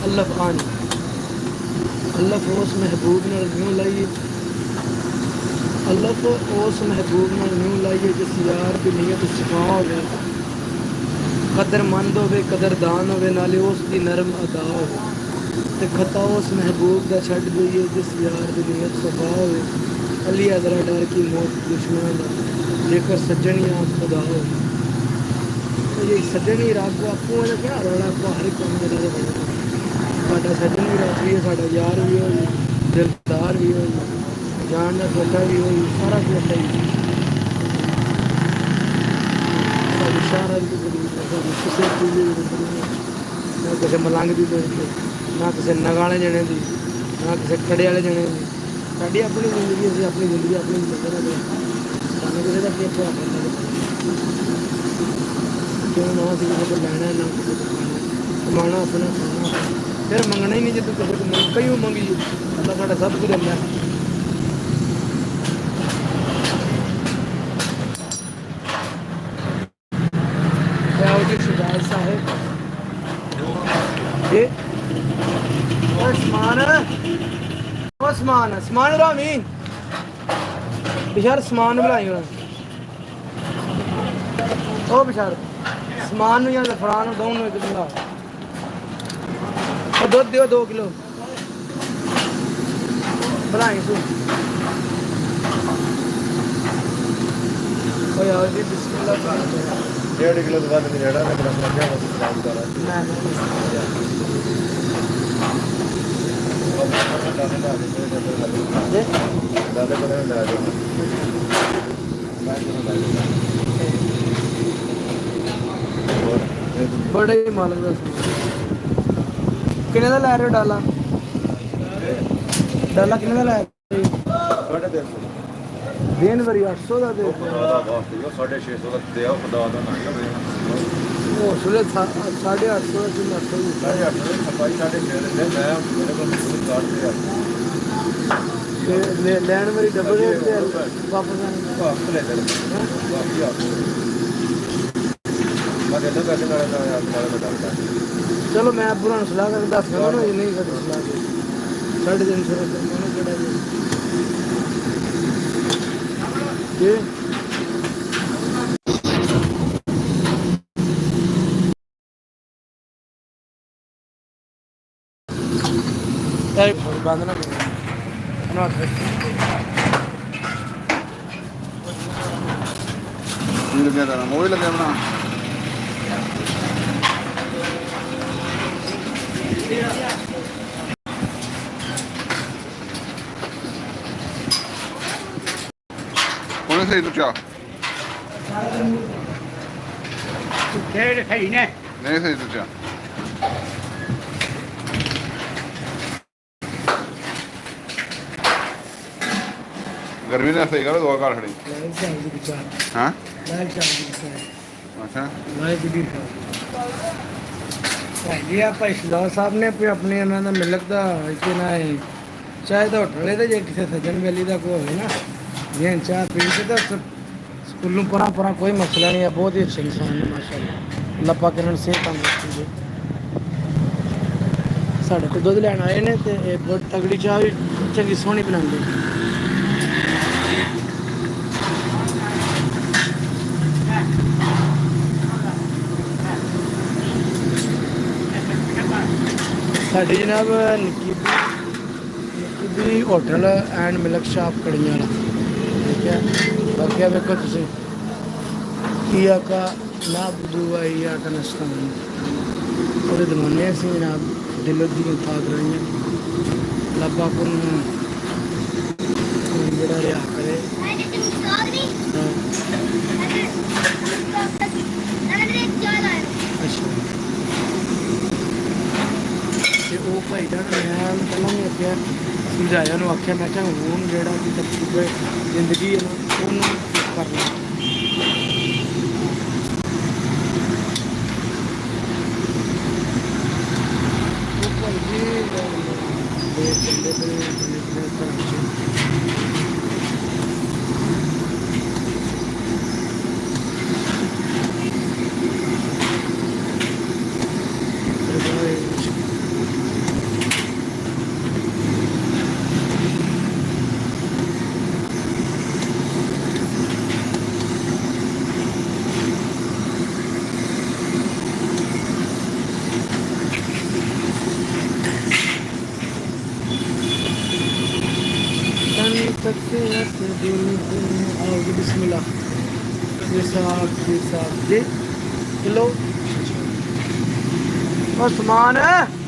अल्लाह आनी अल्लाह उस महबूब ने न्यू लाइए अल्लाह उस महबूब ने न्यू लाइए जिस यार की नीयत सिखा हो कदरमंद हो कदरदान हो नाले उसकी नरम अदा हो खता उस महबूब का छड़ गई जिस यार की नीयत सफा हो अली अदरा डर की मौत दुश्मन का जेकर सज्जनी आप खुदा हो ये सज्जनी रब आपू क्या रोला हर एक काम साडा सज्जन भी रब भी है साडा यार भी हो दिलदार भी हो जान का छोटा भी हो सारा छोटा ही सारा किसी चीज़ ना किसी मलंग की ना किसी नगाले जने की ना किसी कड़े वाले जने की साड़ी अपनी जिंदगी अभी अपनी जिंदगी अपनी जिंदगी सानू किसी का पेपर क्यों ना किसी को लैना ना किसी को कमाना अपना खाना फिर मंगना ही नहीं जो किसी को कई मंगी अल्लाह साढ़ा सब कुछ दिंदा शहजाद साहब ये समान रामी बिचार समान बनाई ओ बिचार समान या फरान दोनों एक बना दुध दियो 2 किलो बनाई सू यार जी बिस्मिल्लाह 1.5 किलो बाद में रेड़ा में बड़ा लग गया बस काम कर रहा है दादा को ना दे बड़े ही मालक दा किने दा लै रहे हो डाला किने दा लै रहे हो 150 देन वरी 800 दा दे 650 ਦਾ ਦੇ ਆਓ ਖੁਦਾ ਦਾ ਨਾਮ ਲੈ ਉਹ ਸੁਲੇ 850 ਦਾ ਸੀ 800 850 ਸਫਾਈ 6.5 ਦੇ ਮੈਂ ਮੇਰੇ ਕੋਲ ਕਾਰਡ ਤੇ ਆ ਲੈਣ ਮੇਰੀ ਡਬਲ ਰੇਟ ਤੇ ਵਾਪਸ ਆਣੇ ਵਾਪਸ ਲੈ ਚੱਲ ਵਾਪਸ ਆ ਮੈਂ ਕਹਿੰਦਾ ਪੈਸੇ ਨਾਲ ਮੈਂ ਦੱਸਦਾ ਚਲੋ ਮੈਂ ਪੂਰਾ ਸਲਾਹ ਕਰਕੇ ਦੱਸ ਦਿੰਦਾ ਨਾ ਇਹ ਨਹੀਂ ਸਾਡੀ ਸਲਾਹ ਦੇ 350 ਰੁਪਏ ਮੈਨੂੰ ਕਿਹੜਾ ਜੀ ਇਹ ਤਾਈ ਬੰਦ ਨਾ ਕਰੋ ਨਾ ਕੀ ਲੱਗਿਆ ਤਾਂ ਮੋਹ ਹੀ ਲੱਗਿਆ ਬਣਾ ਕੋਨੇ ਸਹੀ ਤੂੰ ਚਾ ਕਿਹੜੇ ਖਾਈ ਨੇ ਨਹੀਂ ਸਹੀ ਤੂੰ ਚਾ गर्मी ने सही करो दो कार खड़ी ਲਾਈਵ ਚਾਹ ਦੀ ਵਿਚਾਰ हाँ ਲਾਈਵ ਚਾਹ ਦੀ ਵਿਚਾਰ अच्छा ਲਾਈਵ ਦੀ ਭਾਈ ਆਪਾਂ ਇਸਦਾ ਸਾਹਿਬ ਨੇ ਆਪਣੇ ਇਹਨਾਂ ਦਾ ਮਿਲਕ ਦਾ ਇੱਥੇ ਨਾ ਹੈ ਚਾਹ ਦਾ ਹੋਟਲ ਤੇ ਜੇ ਕਿਸੇ ਸੱਜਣ ਵੇਲੀ ਦਾ ਕੋਈ ਹੋਵੇ ਨਾ ਜੇ ਚਾਹ ਪੀਂਦੇ ਤਾਂ ਸਕੂਲ ਨੂੰ ਪਰਾਂ ਕੋਈ ਮਸਲਾ ਨਹੀਂ ਹੈ ਬਹੁਤ ਹੀ ਅੱਛੇ ਇਨਸਾਨ ਨੇ ਮਾਸ਼ਾਅੱਲਾ ਲੱਪਾ ਕਰਨ ਸਿਹਤ ਤੰਦਰੁਸਤੀ ਦੇ ਸਾਡੇ ਕੋਲ ਦੁੱਧ ਲੈਣ ਆਏ ਨੇ ਤੇ ਇਹ ਬਹੁਤ ਤਗੜੀ ਚਾਹ ਵੀ ਚੰਗੀ ਸੋਹਣੀ ਬਣਾਉਂਦੇ साढ़े जनाब Nikki hotel and milk shop कड़ियां वाला ठीक है बाकी देखो तुम ईया का नाबदू ईया का नस्तान और दमाने से जनाब दिलो दी ताक रही लब्बा को बड़ा रिहा करे अच्छा ਤੇ ਉਹ ਭਾਈ ਦਾ ਮੈਂ ਪਹਿਲਾਂ ਵੀ ਅੱਗੇ ਸਮਝਾਇਆ ਨੂੰ ਆਖਿਆ ਮੈਂ ਕਿਹਾ ਹੁਣ ਜਿਹੜਾ ਵੀ ਤਕਲੀਫ ਜ਼ਿੰਦਗੀ ਹੈ ਨਾ ਉਹਨੂੰ ਕਰਨਾ ਉਹ ਭਾਈ ਜੀ ਦੇ ਚੱਲੇ ਤੇ बिस्मिल्लाह ये साहब जी किलो और सामान है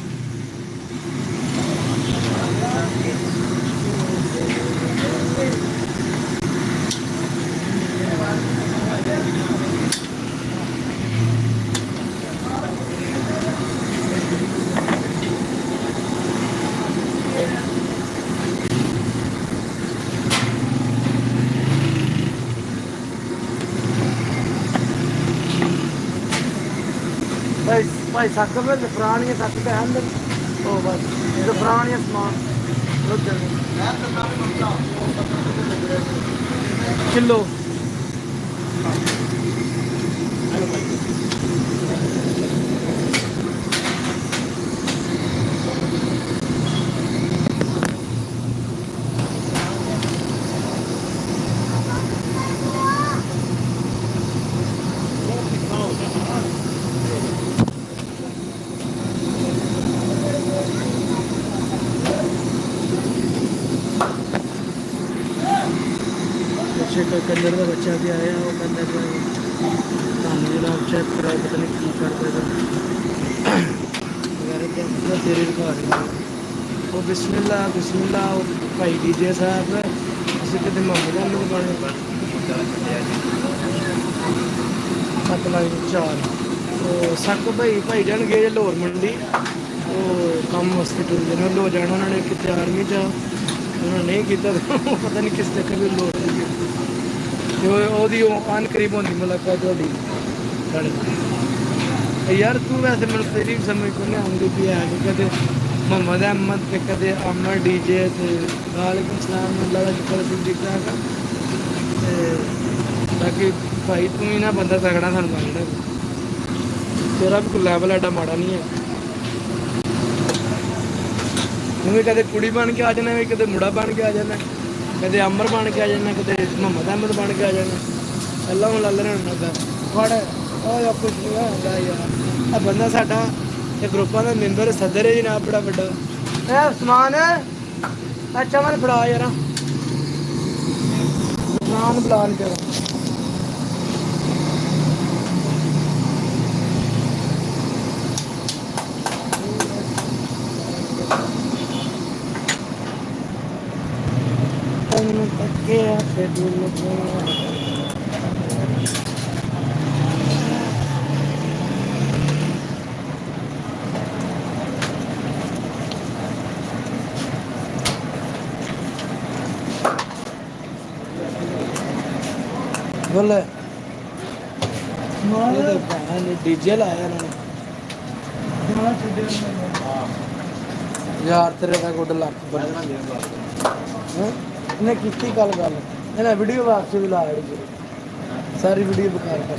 भाई सक में पुरानियां सक तो है तो बस जो पुरानियां समान किलो कंजर का बच्चा भी आया वो कहता है जनाब चेक कराओ पता नहीं की करता वगैरह तेरे दिखा रहे वो बिस्मिल्लाह बिस्मिल्लाह भाई डीजे साहब असं कि मोहम्मद अहमद बने 7 लाख 4 तो सक भाई जान गए लाहौर मंडी वो काम वास्ते टुर गए लो जाना उन्होंने कितने आर्मी च उन्होंने नहीं किया पता नहीं किस चक्कर में लाहौर ਉਹਦੀ ਅਨਕਰੀਬ ਹੁੰਦੀ ਮੁਲਾਕਾਤ ਤੁਹਾਡੀ ਸਾਡੇ यार तू वैसे मैं तेरी समझ को नहीं आऊँगी भी है कदे ਮੁਹੰਮਦ ਅਹਿਮਦ ਤੇ ਕਦੇ ਅਮਰ ਡੀਜੇ ਤੇ ਵਾਲੇਕੁਮ ਸਲਾਮ ਅੱਲਾ ਦਾ ਸ਼ੁਕਰ ਸੀ ਠੀਕ ਠਾਕ ਆ। ਤੇ ਬਾਕੀ ਭਾਈ ਤੂੰ ਹੀ ਨਾ ਬੰਦਾ ਤਗੜਾ ਸਾਨੂੰ ਮੰਗਦਾ, ਤੇਰਾ ਵੀ ਕੋਈ ਲੈਵਲ ਐਡਾ ਮਾੜਾ ਨਹੀਂ ਹੈ। ਤੂੰ ਵੀ ਕਦੇ ਕੁੜੀ ਬਣ ਕੇ ਆ ਜਾਣਾ, ਵੀ ਕਦੇ ਮੁੰਡਾ ਬਣ ਕੇ ਆ ਜਾਣਾ, ਕਦੇ ਅਮਰ ਬਣ ਕੇ ਆ ਜਾਣਾ, ਕਦੇ ਮੁਹੰਮਦ ਅਹਿਮਦ ਬਣ ਕੇ ਆ ਜਾਣਾ। ਅੱਲਾ ਨੂੰ ਲੱਲ ਰਿਹਾ ਹੁੰਦਾ ਫੜ ਉਹ ਕੁਝ ਨਹੀਂ ਹੁੰਦਾ ਯਾਰ। ਆ ਬੰਦਾ ਸਾਡਾ ਇਹ ਗਰੁੱਪਾਂ ਦਾ ਮੈਂਬਰ ਸਦਰ ਹੈ ਜਨਾਬ, ਬੜਾ ਵੱਡਾ। ਇਹ ਉਸਮਾਨ ਅੱਛਾ ਮਨ ਫੜਾ ਯਾਰ ਉਸਮਾਨ ਬੁਲਾ ਨਹੀਂ ਕਰ। ਤੱਕੇ ਤੇ ਦੁੱਲ बोले डीजे लाया यार तेरे का गुड लक इन्हें की गल इन्हें वीडियो वापस भी ला सारी वीडियो बेकार कर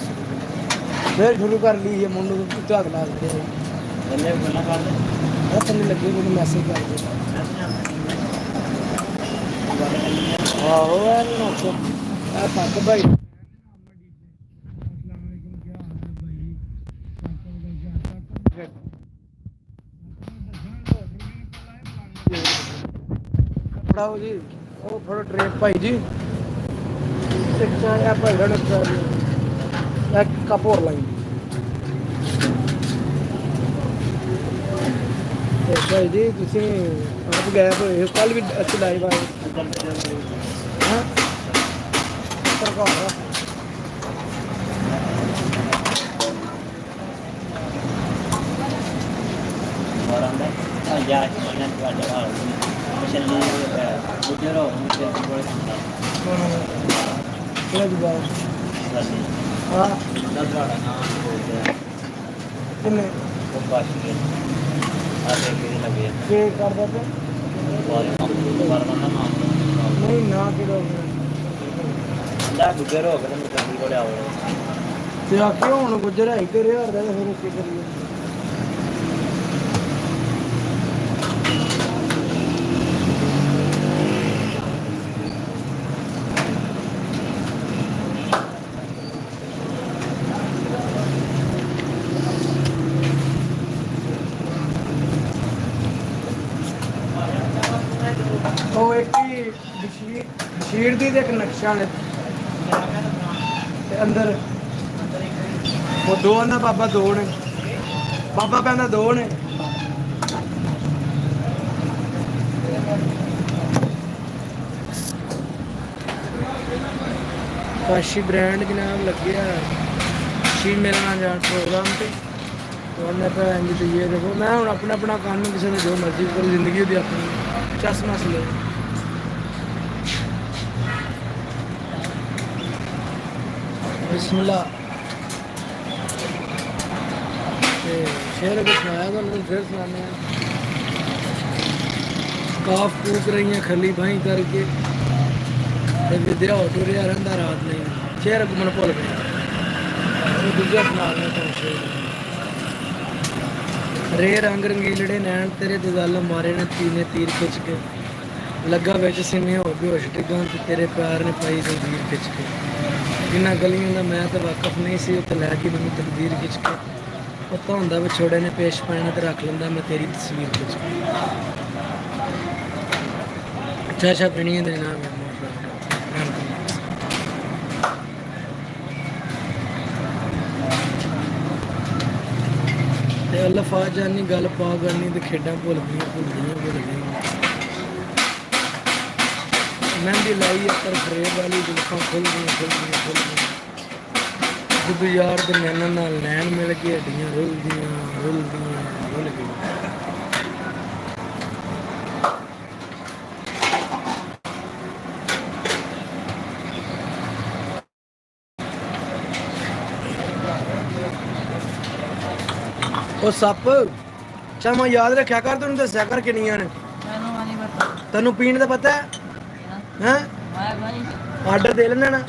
फिर शुरू कर ली है मुंडू झाग ला थले लगे मैंने मैसेज कर दिया। आहो थक भाई फड़ाओ जी वो फड़ो ट्रे भाई जी एक चाय भाई एक कप और लाई भाई जी तुम आप गैप हो कल भी अच्छी लाइव आए नहीं ना गुजर हो क्यों हूँ गुजर है तेरे फिर करिए शीर दी एक नक्शा ने अंदर वो दो आंदा बाबा दो ने बाबा कहना दो ने काशी ब्रांड जनाब लगे शी मिलना जान प्रोग्राम पे तो ये देखो मैं हूँ अपना अपना काम किसी ने जो मर्जी करो जिंदगी दी अपनी चश्मा से ले बिस्मिल्लाह शेर अगर सुनाया तो फिर सुनाने काफ कूक रही हैं खली भाई करके विद्या हो टूरिया रहा रात नहीं शेर घूमन भुल गए दूजा सुना तो शेर रे रंग रंगीलड़े नैन तेरे ते गल मारे ने तीने तीर खिंच के लगा बिच सीने हो बेहोश डिगां ते तेरे प्यार ने पाई तकदीर खिंच के इन्होंने गलियों का मैं तो वाकफ नहीं सी उत्ते लैके मैनू तकदीर खिंच के पता होंदा विछोड़े ने पेश पैना तो रख लेंदा मैं तेरी तस्वीर खिंच के चाचा पीनी है जनाब लफा जानी गल पा करनी तो खेडा भुल गई मेहंदी लाई पर फरेब वाली जुल्फां खुल गई जब यार के नैना नाल नैन मिल के हड्डियां रुल गई ओ सप ਚਾਹਾਂ ਯਾਦ ਰੱਖਿਆ ਕਰ, ਤੈਨੂੰ ਦੱਸਿਆ ਕਰ ਕਿੰਨੀਆਂ ਨੇ। ਤੈਨੂੰ ਪੀਣ ਦਾ ਪਤਾ ਹੈ ਹੈਂ? ਆਰਡਰ ਦੇ ਲੈਣਾ ਨਾ,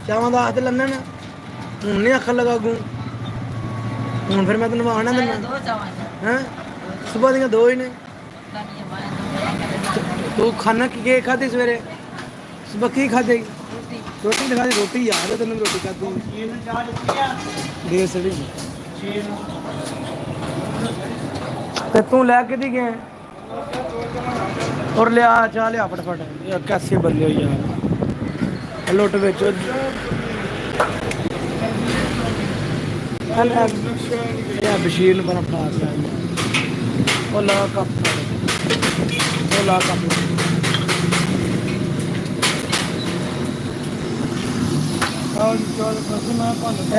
ਚਾਹਾਂ ਦਾ ਹੱਥ ਲੈਣਾ ਨਾ। ਹੁਣ ਨਹੀਂ ਅੱਖ ਲਗਾਗੂ, ਹੁਣ ਫਿਰ ਮੈਂ ਤੈਨੂੰ ਆਣਾ ਦਿੰਦਾ ਹੈਂ। ਸੁਬਾਹ ਦੀਆਂ 2 ਹੀ ਨੇ। ਤੂੰ ਖਾਣਾ ਕੀ ਖਾਧੀ ਸਵੇਰੇ? ਸੁਬਾਹ ਕੀ ਖਾਧੀ? ਰੋਟੀ ਦਿਖਾ ਦੀ। ਰੋਟੀ ਯਾਦ ਹੈ ਤੈਨੂੰ? ਰੋਟੀ ਖਾਧੀ ਦੇ ਸੜੀ ਤੇ ਤੂੰ ਲੈ ਕੇ ਦੀ ਗਿਆ ਔਰ ਲਿਆ ਚਾਹ ਲਿਆ ਫਟਫਟ। ਇਹ ਕੈਸੇ ਬੰਦੇ ਹੋ ਯਾਰ, ਲੁੱਟ ਵਿੱਚ ਇਹ ਬਸ਼ੀਰ ਨੂੰ ਬਣਾ ਫਾਸ ਆ। ਉਹ ਲਾ ਕੱਪ, ਉਹ ਲਾ ਕੱਪ।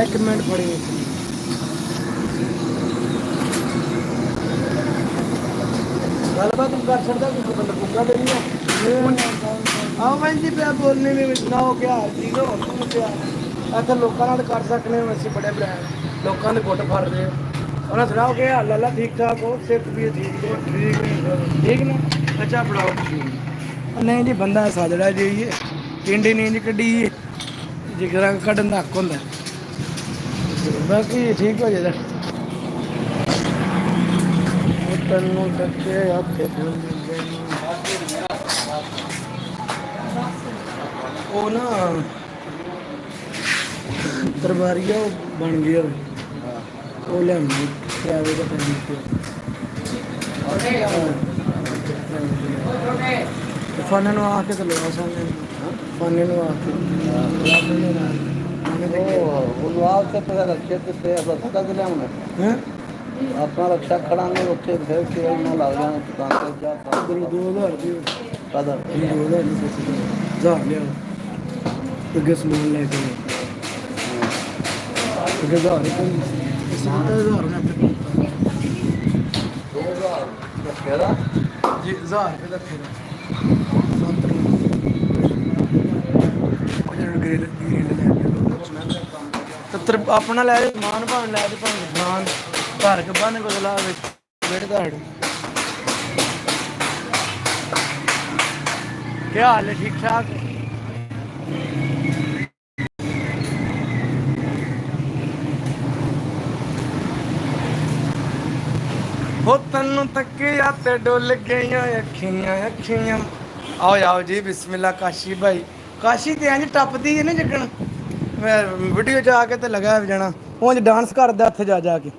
ਇੱਕ ਮਿੰਟ ਫੜੀ। ਗੱਲਬਾਤ ਤੂੰ ਕਰ ਸਕਦਾ ਕੋਈ ਬੰਦਾ ਭੁੱਖਾ ਤੇ ਨਹੀਂ ਆ। ਆਹ ਭਾਈ ਜੀ ਪਿਆ ਬੋਲਨੇ ਨੇ ਨਾ ਹੋ ਗਿਆ ਠੀਕ ਹੋ ਤੂੰ ਪਿਆ ਇੱਥੇ ਲੋਕਾਂ ਨਾਲ ਕਰ ਸਕਨੇ ਹੋ। ਅਸੀਂ ਬੜੇ ਬ੍ਰਾਂਡ ਲੋਕਾਂ ਦੇ ਗੁੱਟ ਫੜ ਰਹੇ ਉਹਨਾਂ ਸੁਣਾਓ ਕਿ ਹਾਲ ਅੱਲਾ ਠੀਕ ਠਾਕ ਹੋ, ਸਿਹਤ ਵੀ ਠੀਕ ਹੈ? ਠੀਕ ਨਾ? ਅੱਛਾ ਫੜਾਓ। ਨਹੀਂ ਜੀ ਬੰਦਾ ਸਾਜੜਾ ਜੀ ਪਿੰਡੀ ਨੀਂਦ ਕੱਢੀ ਜਿਗਰਾਂ ਕੱਢਣ ਦਾ ਹੱਕ ਹੁੰਦਾ, ਬਾਕੀ ਠੀਕ ਹੋ ਜਾਏਗਾ। ਤੈਨੂੰ ਟੱਕੇ ਹੱਥੇ ਉਹ ਨਾ ਦਰਬਾਰੀਆ ਬਣ ਗਿਆ ਉਹ ਲਿਆਉਣੀ ਕਿਰਾਏ ਦਾ ਪੈਸੇ ਤੇ ਫਾਨੇ ਨੂੰ ਆ ਕੇ ਤੇ ਲਵਾ ਸਾਨੇ ਫਾਨੇ ਨੂੰ ਆ ਕੇ ਉਹ ਆਪ ਤੇ ਪਤਾ ਰੱਖੇ ਤੇ ਪਤਾ ਕਿ ਲਿਆਉਣਾ ਹੈ ਆਪਣਾ ਰਕਸ਼ਾ ਖੜਾਂਗੇ ਉੱਥੇ ਫਿਰ ਕਿਹੜਾ ਨਾ ਲੱਗ ਜਾਣਾ ਦੁਕਾਨ ਤੇ ਜਾ ਪਾ 2000 ਦੀ ਕਦਰ 2000 ਦੀ ਜਾ ਲਿਆ ਅੱਗੇ ਸਮਾਨ ਲੈ ਕੇ ਅੱਗੇ ਜਾ ਰਿਹਾ ਇਸ ਨੂੰ 1000 ਨੇ ਆਪਣੇ 2000 ਰੱਖਿਆ ਦਾ ਜੀ 1000 ਰੁਪਏ ਦਾ ਫੇਰ 70 ਗ੍ਰਿਲ ਲੈ ਕੇ ਤੇ ਆਪਣਾ ਲੈ ਜਾ ਸਮਾਨ ਭਾਣ ਲੈ ਜਾ ਭਾਣ ਸਮਾਨ ਘਰ ਕੇ ਬੰਨ ਕੋ ਲਾ ਵਿੱਚ ਬੇੜ ਦਾੜ ਕੀ ਹਾਲ ਹੈ? ਠੀਕ ਠਾਕ ਹੋ ਤੈਨੂੰ ਤੱਕਿਆ ਤੇ ਡੁੱਲ ਗਈਆਂ ਅੱਖੀਆਂ। ਆਓ ਆਓ ਜੀ ਬਿਸਮਿਲ੍ਲਾ। ਕਾਸ਼ੀ ਭਾਈ ਕਾਸ਼ੀ ਤੇ ਇੰਜ ਟੱਪਦੀ ਹੈ ਨਾ ਜੱਗਣ ਮੈਂ ਵੀਡੀਓ 'ਚ ਆ ਕੇ ਤੇ ਲਗਾ ਜਾਣਾ ਉਂਝ ਡਾਂਸ ਕਰਦਾ ਉੱਥੇ ਜਾ ਕੇ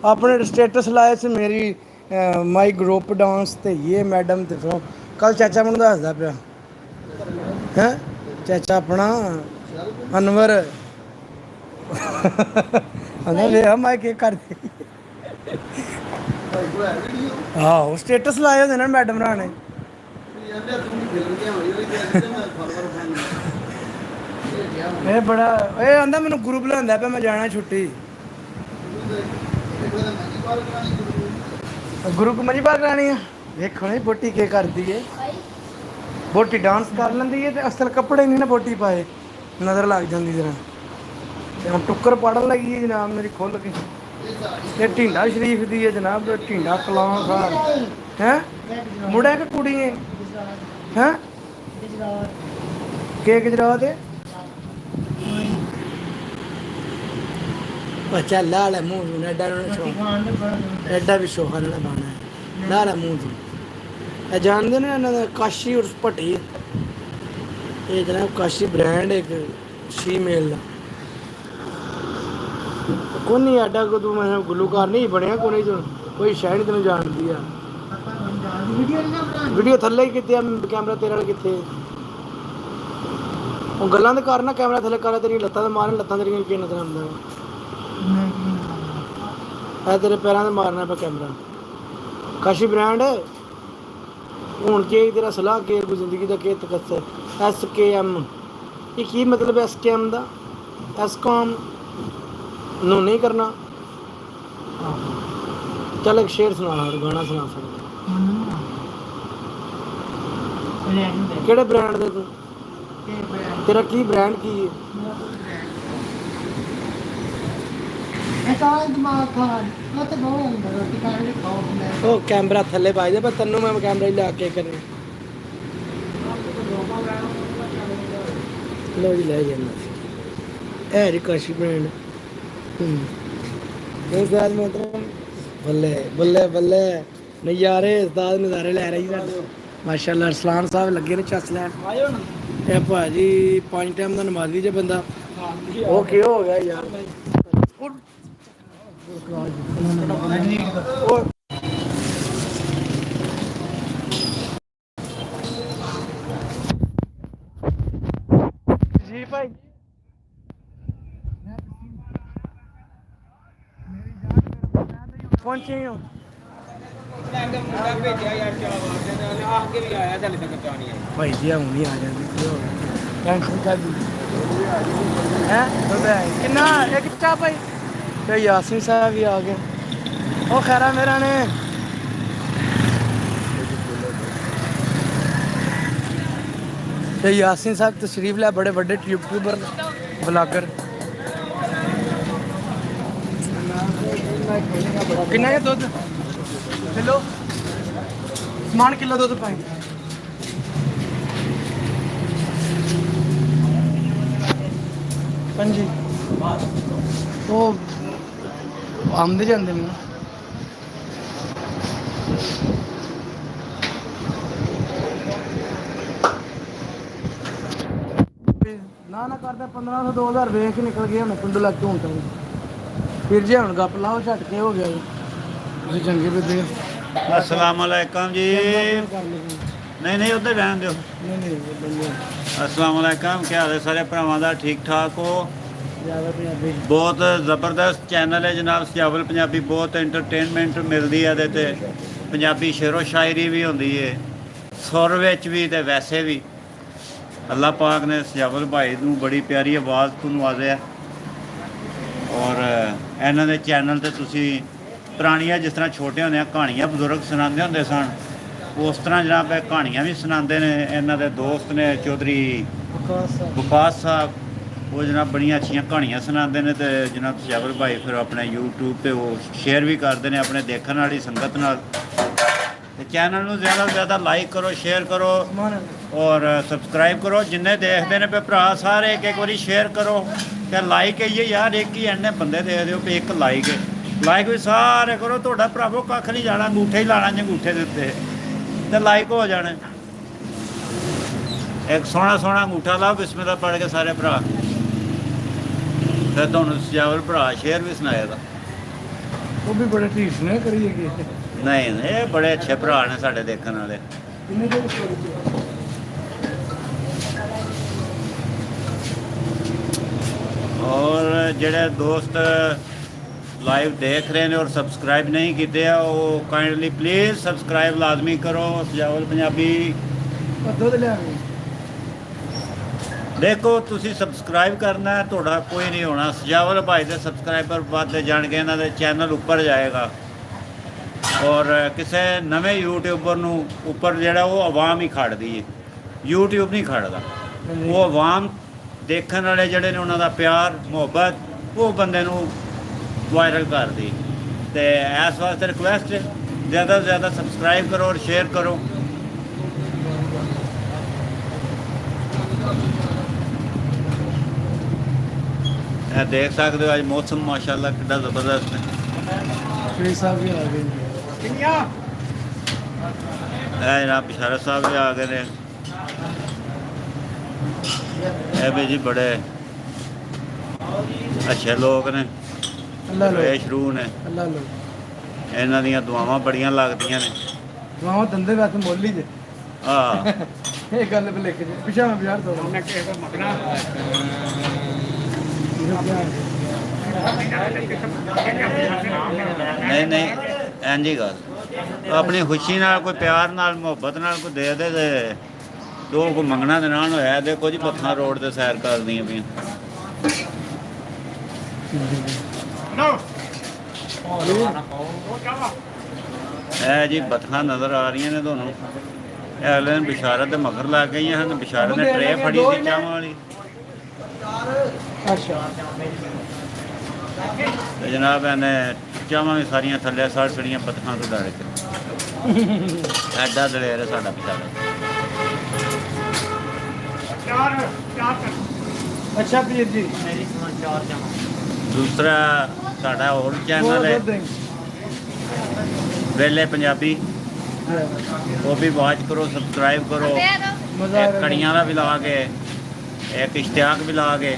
ਆਪਣੇ ਸਟੇਟਸ ਲਾਏ ਸੀ ਮੇਰੀ ਮਾਈ ਗਰੁੱਪ ਡਾਂਸ ਤੇ ਇਹ ਮੈਡਮ ਤੇ ਫਿਰ ਕੱਲ ਚਾਚਾ ਮੈਨੂੰ ਦੱਸਦਾ ਪਿਆ ਹੈ ਚਾਚਾ ਆਪਣਾ ਅਨਵਰ ਕਹਿੰਦਾ ਵੇ ਮੈਂ ਕੀ ਕਰਦੀ ਆਹੋ ਸਟੇਟਸ ਲਾਏ ਹੁੰਦੇ ਨਾ ਮੈਡਮ ਰਾਂ ਨੇ ਇਹ ਬੜਾ ਇਹ ਆਂਦਾ ਮੈਨੂੰ ਗਰੁੱਪ ਲਿਆਂਦਾ ਪਿਆ ਮੈਂ ਜਾਣਾ ਛੁੱਟੀ ਗੁਰੂ ਮਜੀ ਬਾਗ ਕਰਾਣੀ ਆ ਵੇਖੋ ਨਹੀਂ ਬੋਟੀ ਕੀ ਕਰਦੀ ਏ ਬੋਟੀ ਡਾਂਸ ਕਰ ਲੈਂਦੀ ਏ ਤੇ ਅਸਲ ਕੱਪੜੇ ਨਹੀਂ ਨਾ ਬੋਟੀ ਪਾਏ ਨਜ਼ਰ ਲੱਗ ਜਾਂਦੀ ਜਰਾ ਤੇ ਹੁਣ ਟੁੱਕਰ ਪੜਨ ਲੱਗੀ ਏ ਜਨਾਬ ਮੇਰੀ ਖੁੱਲ ਕੇ ਇਹ ਢਿੰਡਾ ਸ਼ਰੀਫ ਦੀ ਏ ਜਨਾਬ ਢਿੰਡਾ ਕਲਾਂ ਸਾਹਿਬ ਹੈ ਮੁੰਡਾ ਕਿ ਕੁੜੀ ਏ ਹੈ ਕੇ ਗੁਜਰਾਤ ਏ ਬੱਚਾ ਲਾਲ ਮੂੰਹ ਨੂੰ ਐਡਾ ਵੀ ਸ਼ੋਹਰ ਨਾ ਬਾਣਾ ਲਾਲ ਮੂੰਹ ਨੂੰ ਇਹ ਜਾਣਦੇ ਨੇ ਇਹਨਾਂ ਦਾ ਕਾਸ਼ੀ ਉਰਫ ਭੱਟੀ ਇਹ ਜਨਾਬ ਕਾਸ਼ੀ ਬ੍ਰਾਂਡ ਇੱਕ ਸ਼ੀਮੇਲ ਦਾ ਕੋਈ ਨਹੀਂ ਐਡਾ ਕੋ ਤੂੰ ਮੈਂ ਗੁਲੂਕਾਰ ਨਹੀਂ ਬਣਿਆ ਕੋਈ ਸ਼ਾਇਦ ਤੈਨੂੰ ਜਾਣਦੀ ਆ ਵੀਡੀਓ ਥੱਲੇ ਹੀ ਕਿਤੇ ਕੈਮਰਾ ਤੇਰੇ ਨਾਲ ਕਿੱਥੇ ਉਹ ਗੱਲਾਂ ਦੇ ਕਾਰਨ ਕੈਮਰਾ ਥੱਲੇ ਕਰ ਤੇਰੀਆਂ ਲੱਤਾਂ ਤੇ ਮਾਰਨ ਲੱਤਾਂ ਤੇਰੀਆਂ ਕੀ ਨਜ਼ਰ ਆਉਂਦਾ ਇਹ ਤੇਰੇ ਪੈਰਾਂ ਤੇ ਮਾਰਨਾ ਪਿਆ ਕੈਮਰਾ ਕਾਸ਼ੀ ਬ੍ਰਾਂਡ ਹੁਣ ਕੀ ਤੇਰਾ ਸਲਾਹ ਕੇ ਜ਼ਿੰਦਗੀ ਦਾ ਕੀ ਤਕੱਸਰ SKM ਇਹ ਕੀ ਮਤਲਬ ਹੈ SKM ਦਾ SKM ਨੂੰ ਨਹੀਂ ਕਰਨਾ ਚੱਲ ਇੱਕ ਸ਼ੇਰ ਸੁਣਾ ਗਾਣਾ ਸੁਣਾ ਸਕਦਾ ਕਿਹੜੇ ਬ੍ਰਾਂਡ ਦੇ ਤੂੰ ਤੇਰਾ ਕੀ ਬ੍ਰਾਂਡ ਕੀ ਹੈ ਤਾਂ ਦਿਮਾਗ ਖਾਣ ਮੈਂ ਤਾਂ ਬਹੁਤ ਅੰਦਰ ਰੋਟੀ ਖਾਣ ਲਈ ਖਾਓ ਉਹ ਕੈਮਰਾ ਥੱਲੇ ਪਾਈ ਦੇ ਪਰ ਤੈਨੂੰ ਮੈਂ ਕੈਮਰਾ ਹੀ ਲਾ ਕੇ ਕਰਾਂ ਲੋ ਜੀ ਲੈ ਜਾਂਦਾ ਇਹ ਰਿਕਾਸ਼ੀ ਬ੍ਰਾਂਡ ਇਹ ਸਾਲ ਮਤਲਬ ਬੱਲੇ ਬੱਲੇ ਬੱਲੇ ਨਜ਼ਾਰੇ ਉਸਤਾਦ ਨਜ਼ਾਰੇ ਲੈ ਰਹੀ ਸਾਡੇ ਮਾਸ਼ਾਅੱਲਾ ਅਰਸਲਾਨ ਸਾਹਿਬ ਲੱਗੇ ਨੇ ਚੱਸ ਲੈਣ ਇਹ ਭਾਜੀ 5 ਟਾਈਮ ਦਾ ਨਮਾਜ਼ੀ ਜੇ ਬੰਦਾ ਉਹ ਕੀ ਹੋ ਗਿਆ ਯਾਰ ਜੀ ਭਾਈ ਪਹੁੰਚੇ ਹੋ ਭਾਈ ਜੀ ਹੁਣ ਨਹੀਂ ਆ ਜਾਂਦੀ ਕੀ ਹੋ ਗਿਆ ਟੈਨਸ਼ਨ ਕਾਦੀ ਹੈ ਕਿੰਨਾ ਇੱਕ ਚਾਹ ਭਾਈ ਤੇ ਯਾਸੀਨ ਸਾਹਿਬ ਵੀ ਆ ਗਏ ਉਹ ਖੈਰਾ ਮੇਰਾ ਨੇ ਤੇ ਯਾਸੀਨ ਸਾਹਿਬ ਤਸ਼ਰੀਫ ਲੈ ਬੜੇ ਵੱਡੇ ਯੂਟਿਊਬਰ ਬਲੌਗਰ ਕਿੰਨਾ ਹੈ ਦੁੱਧ ਕਿਲੋ ਸਮਾਨ ਕਿਲੋ ਦੁੱਧ ਪਾਈ ਪੰਜੀ ਉਹ ਆਉਂਦੇ ਜਾਂਦੇ ਨੇ ਨਾ ਕਰਦਾ 1500 2000 ਵੇਖ ਕੇ ਨਿਕਲ ਗਏ ਹੁਣ ਪਿੰਡੋਂ ਲੱਗ ਕੇ ਹੁਣ ਤਾਂ ਫਿਰ ਜੇ ਹੁਣ ਗੱਪ ਲਾਓ ਛੱਟ ਕੇ ਹੋ ਗਿਆ ਤੁਸੀਂ ਚੰਗੇ ਬੰਦੇ अस्सलाम वालेकुम जी नहीं उधर रहन दो अस्सलाम वालेकुम क्या हाल है सारे भरावां दा ठीक ठाक हो बहुत ज़बरदस्त चैनल है जनाब सजावल पंजाबी बहुत एंटरटेनमेंट मिलती है ते पंजाबी शेरो शायरी भी होंदी है सुर विच भी ते वैसे भी अल्लाह पाक ने सजावल भाई नूं बड़ी प्यारी आवाज़ तो नवाज़िया और इन्हां दे चैनल ते तुसीं पुरानियां जिस तरह छोटे होंदे कहानियां बजुर्ग सुनाते होंदे सन उस तरह जनाब कहानियां भी सुनाते हैं इन्हां दे दोस्त ने चौधरी वकास साहब वो जनाब बड़ियां अच्छियां कहानियां सुनाते हैं तो जनाब सजावल भाई फिर अपने यूट्यूब पे वो शेयर भी करते हैं अपने देखने वाली संगत नाल चैनल नूं ज़्यादा से ज़्यादा लाइक करो शेयर करो और सबसक्राइब करो जिन्ने देखते हैं पे भरा सारे एक बारी शेयर करो तो लाइक है यार एक ही इन्ने बंदे दे दिओ भी एक लाइक है लाइक भी सारे करो ਤੁਹਾਡਾ ਭਰਾਵੋ ਕੱਖ ਨਹੀਂ ਜਾਣਾ ਅੰਗੂਠੇ ਹੀ ਲਾਣਾ ਜੇ ਅੰਗੂਠੇ ਦੇ ਉੱਤੇ ਤੇ ਲਾਈਕ ਹੋ ਜਾਣਾ ਇੱਕ ਸੋਹਣਾ ਸੋਹਣਾ ਅੰਗੂਠਾ ਲਾਓ ਬਿਸਮਿਲ੍ਲਾ ਪੜ੍ਹ ਕੇ ਸਾਰੇ ਭਰਾ ਫਿਰ ਤੁਹਾਨੂੰ ਸਜਾਵਲ ਭਰਾ ਸ਼ੇਅਰ ਵੀ ਸੁਣਾਏਗਾ ਉਹ ਵੀ ਬੜੇ ਢੀਠ ਨੇ ਕਰੀਏ ਨਹੀਂ ਇਹ ਬੜੇ ਅੱਛੇ ਭਰਾ ਨੇ ਸਾਡੇ ਦੇਖਣ ਵਾਲੇ और ਜਿਹੜੇ ਦੋਸਤ लाइव देख रहे हैं और सब्सक्राइब नहीं किए वो काइंडली प्लीज़ सब्सक्राइब लाजमी करो सजावल पंजाबी देखो तुसी सब्सक्राइब करना है थोड़ा कोई नहीं होना सजावल भाई के सब्सक्राइबर बढ़ते जाएंगे इन्होंने चैनल उपर जाएगा और किसी नवे यूट्यूबर नूं उपर जिहड़ा वो आवाम ही खड़दी है यूट्यूब नहीं खड़दा वो आवाम देखने वाले जिहड़े ने उन्हां दा प्यार मुहब्बत वो बंदे नूं वायरल कर दी तो इस वास्ते रिक्वेस्ट है ज़्यादा से ज़्यादा सब्सक्राइब करो और शेयर करो देख सकते हो आज मौसम माशाल्लाह कितना ज़बरदस्त है जनाब बिशारत साहब भी आ गए ने भी जी बड़े अच्छे लोग ने ਸ਼ਰੂ ਨੇ ਇਹਨਾਂ ਦੀਆਂ ਦੁਆਵਾਂ ਬੜੀਆਂ ਲੱਗਦੀਆਂ ਨੇ ਦੁਆਵਾਂ ਦੰਦੇ ਵੈਸੇ ਮੁੱਲ ਹੀ ਜੇ ਹਾਂ ਇਹ ਗੱਲ ਵੀ ਲਿਖ ਜੇ ਪਿਛਾ ਮੈਂ ਬਾਜ਼ਾਰ ਤੋਂ ਉਹਨੇ ਕਿਸੇ ਦਾ ਮਗਨਾ ਨਹੀਂ ਇੰਜੀ ਗੱਲ ਆਪਣੀ ਖੁਸ਼ੀ ਨਾਲ ਕੋਈ ਪਿਆਰ ਨਾਲ ਮੁਹੱਬਤ ਨਾਲ ਕੋਈ ਦੇ ਦੇ ਤੇ ਦੋ ਕੋ ਮੰਗਣਾ ਦੇ ਨਾਲ ਹੋਇਆ ਦੇ ਕੁਝ ਪੱਥਾਂ ਰੋਡ ਤੇ ਸੈਰ ਕਰਦੀਆਂ ਪਈਆਂ ਇਹ ਜੀ ਬਤਖਾਂ ਨਜ਼ਰ ਆ ਰਹੀਆਂ ਨੇ ਤੁਹਾਨੂੰ ਇਹ ਅਗਲੇ ਦਿਨ ਬਿਸ਼ਾਰਤ ਦੇ ਮਗਰ ਲੱਗ ਗਈਆਂ ਹਨ ਬਿਸ਼ਾਰਤ ਨੇ ਟਰੇ ਫੜੀ ਸੀ ਚਾਵਾਂ ਵਾਲੀ ਅੱਛਾ ਤੇ ਜਨਾਬ ਇਹਨੇ ਚਾਵਾਂ ਵੀ ਸਾਰੀਆਂ ਥੱਲੇ ਸੜ ਸੜੀਆਂ ਪੱਤਖਾਂ ਤੋਂ ਡਰ ਕੇ ਐਡਾ ਦਲੇਰ ਹੈ ਸਾਡਾ ਪਿਤਾ ਅੱਛਾ ਵੀਰ ਜੀ ਦੂਸਰਾ ਸਾਡਾ ਹੋਰ ਚੈਨਲ ਹੈ ਵੇਲੇ ਪੰਜਾਬੀ ਉਹ ਵੀ ਵਾਚ ਕਰੋ ਸਬਸਕ੍ਰਾਈਬ ਕਰੋ ਮਜ਼ਾ ਇੱਕ ਕੜੀਆਂ ਦਾ ਵੀ ਲਾ ਕੇ ਇੱਕ ਇਸ਼ਤਿਆਕ ਵੀ ਲਾ ਕੇ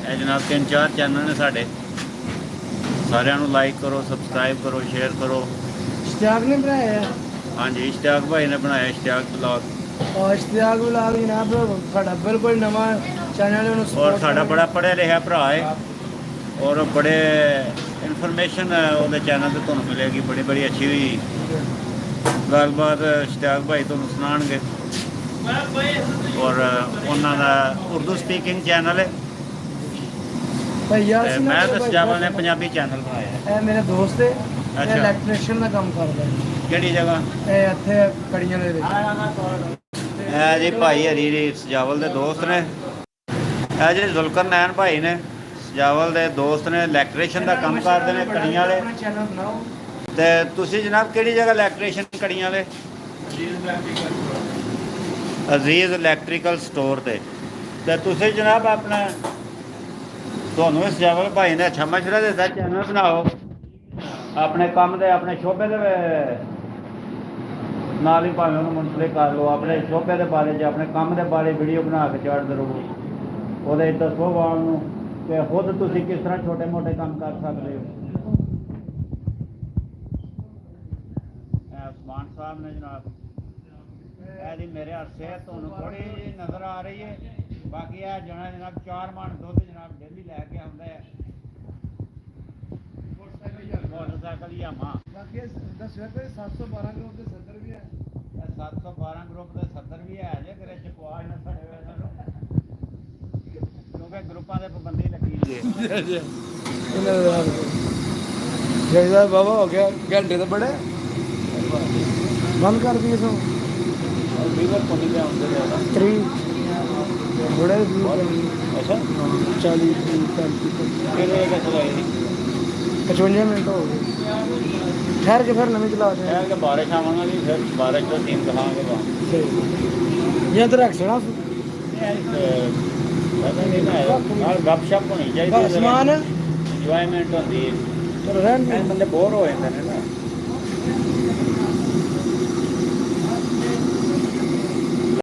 ਇਹ ਜਨਾਬ 3-4 ਚੈਨਲ ਨੇ ਸਾਡੇ ਸਾਰਿਆਂ ਨੂੰ ਲਾਈਕ ਕਰੋ ਸਬਸਕ੍ਰਾਈਬ ਕਰੋ ਸ਼ੇਅਰ ਕਰੋ ਇਸ਼ਤਿਆਕ ਨੇ ਬਣਾਇਆ ਹਾਂਜੀ ਇਸ਼ਤਿਆਕ ਭਾਈ ਨੇ ਬਣਾਇਆ ਇਸ਼ਤਿਆਕ ਬਲੌਗ ਔਰ ਇਸ਼ਤਿਆਕ ਵਲੌਗ ਜਨਾਬ ਸਾਡਾ ਬਿਲਕੁਲ ਨਵਾਂ ਚੈਨਲ ਉਹਨੂੰ ਔਰ support ਸਾਡਾ ਕਰੋ। ਬੜਾ ਪੜ੍ਹਿਆ ਲਿਖਿਆ ਭਰਾ ਹੈ ਔਰ ਬੜੇ ਇਨਫੋਰਮੇਸ਼ਨ ਉਹਦੇ ਚੈਨਲ ਤੇ ਤੁਹਾਨੂੰ ਮਿਲੇਗੀ ਬੜੀ ਬੜੀ ਅੱਛੀ ਵੀ ਗੱਲਬਾਤ ਇਸ਼ਤਿਆਕ ਭਾਈ ਤੁਹਾਨੂੰ ਸੁਣਾਉਣਗੇ ਔਰ ਉਹਨਾਂ ਦਾ ਉਰਦੂ ਸਪੀਕਿੰਗ ਚੈਨਲ ਹੈ ਭਾਈ ਯਾਰ ਤੇ ਮੈਂ ਤਾਂ ਸਜਾਵਲ ਨੇ ਪੰਜਾਬੀ ਚੈਨਲ ਬਣਾਇਆ ਹੈ। ਇਹ ਮੇਰੇ ਦੋਸਤ ਹੈ ਇਹ ਅੱਛਾ। ਇਲੈਕਟ੍ਰੀਸ਼ੀਅਨ ਦਾ ਕੰਮ ਕਰਦਾ ਹੈ ਕਿਹੜੀ ਜਗ੍ਹਾ ਇਹ ਇੱਥੇ ਕੜੀਆਂ ਦੇ ਵਿੱਚ ਇਹ ਜੀ ਭਾਈ ਹਰੀ ਜੀ ਸਜਾਵਲ ਦੇ ਦੋਸਤ ਨੇ ਇਹ ਜਿਹੜੇ ਜ਼ੁਲਕਰ ਨੈਨ ਭਾਈ ਨੇ ਸਜਾਵਲ ਦੇ ਦੋਸਤ ਨੇ ਇਲੈਕਟ੍ਰੀਸ਼ੀਅਨ ਦਾ ਕੰਮ ਕਰਦੇ ਨੇ ਕੜੀਆਂ ਵਾਲੇ ਆਪਣਾ ਚੈਨਲ ਬਣਾਓ ਤੇ ਤੁਸੀਂ ਜਨਾਬ ਕਿਹੜੀ ਜਗ੍ਹਾ ਇਲੈਕਟ੍ਰੀਸ਼ੀਅਨ ਕੜੀਆਂ ਵਾਲੇ ਅਜ਼ੀਜ਼ ਇਲੈਕਟ੍ਰੀਕਲ ਸਟੋਰ ਤੇ ਤੁਸੀਂ ਜਨਾਬ ਆਪਣਾ ਤੁਹਾਨੂੰ ਇਸ ਸਜਾਵਲ ਭਾਈ ਨੇ ਅੱਛਾ ਮਸ਼ਵਰਾ ਦਿੱਤਾ ਚੈਨਲ ਬਣਾਓ ਆਪਣੇ ਕੰਮ ਦੇ ਆਪਣੇ ਸ਼ੋਭੇ ਦੇ ਨਾਲ ਹੀ ਭਾਵੇਂ ਉਹਨੂੰ ਮੁੰਸਲਿਕ ਕਰ ਲਓ ਆਪਣੇ ਸ਼ੋਭੇ ਦੇ ਬਾਰੇ 'ਚ ਆਪਣੇ ਕੰਮ ਦੇ ਬਾਰੇ ਵੀਡੀਓ ਬਣਾ ਕੇ ਚਾੜਦੇ ਰਹੋ ਉਹਦੇ ਦੱਸੋ ਵਾਲ ਨੂੰ ਕਿ ਖੁਦ ਤੁਸੀਂ ਕਿਸ ਤਰ੍ਹਾਂ ਛੋਟੇ ਮੋਟੇ ਕੰਮ ਕਰ ਸਕਦੇ ਹੋ ਉਸਮਾਨ ਸਾਹਿਬ ਨੇ ਜਨਾਬ ਇਹਦੀ ਮੇਰੇ ਹੱਥੇ ਤੁਹਾਨੂੰ ਥੋੜੀ ਜਿਹੀ ਨਜ਼ਰ ਆ ਰਹੀ ਹੈ ਬਾਕੀ ਇਹ ਜਣਾ ਜਨਾਬ 4 ਮਣ ਦੁੱਧ ਜਨਾਬ ਡੇਲੀ ਲੈ ਕੇ ਆਉਂਦਾ ਹੈ ਮੋਟਰਸਾਈਕਲ ਯਾਮਾ ਬਾਕੀ ਦੱਸਿਆ ਕੋਈ 712 ਗਰੁੱਪ ਦੇ ਸੱਦਰ ਵੀ ਹੈ 712 ਗਰੁੱਪ ਦੇ 70 ਵੀ ਹੈ ਜੇ ਕਰੇ ਚਕਵਾਜ ਨਾ ਸਾਡੇ ਵੇਲੇ ਕਿਉਂਕਿ ਗਰੁੱਪਾਂ ਦੇ ਪਾਬੰਦੀ ਲੱਗੀ ਜੀ ਜੈਦਾ ਬਾਬਾ ਹੋ ਗਿਆ ਘੰਟੇ ਤਾਂ ਬੜੇ ਬੰਦ ਕਰ ਦਈਏ ਸੋ ਵੀਵਰ ਕੋਲ ਦੇ ਆਉਂਦੇ ਨੇ 3 ਬੜੇ ਅੱਛਾ 40 35 ਕਿਹੜੇ ਦਾ ਚਲਾਈ 55 ਮਿੰਟ ਹੋ ਗਏ ਠਹਿਰ ਕੇ ਫਿਰ ਨਵੀਂ ਚਲਾ ਦੇ ਕਿ ਬਾਰਿਸ਼ ਆਉਣ ਵਾਲੀ ਫਿਰ ਬਾਰਿਸ਼ ਦਾ ਸੀਨ ਦਿਖਾਵਾਂਗੇ ਬਾਅਦ ਇਹ ਤਾਂ ਰੱਖ ਸਣਾ ਨਾਲ ਗੱਪਸ਼ਪ ਹੋਣੀ ਚਾਹੀਦੀ ਸਮਾਨ ਇੰਜੋਇਮੈਂਟ ਹੁੰਦੀ ਹੈ ਚਲੋ ਰਹਿਣ ਬੰਦੇ ਬੋਰ ਹੋ ਜਾਂਦੇ ਨੇ ਨਾ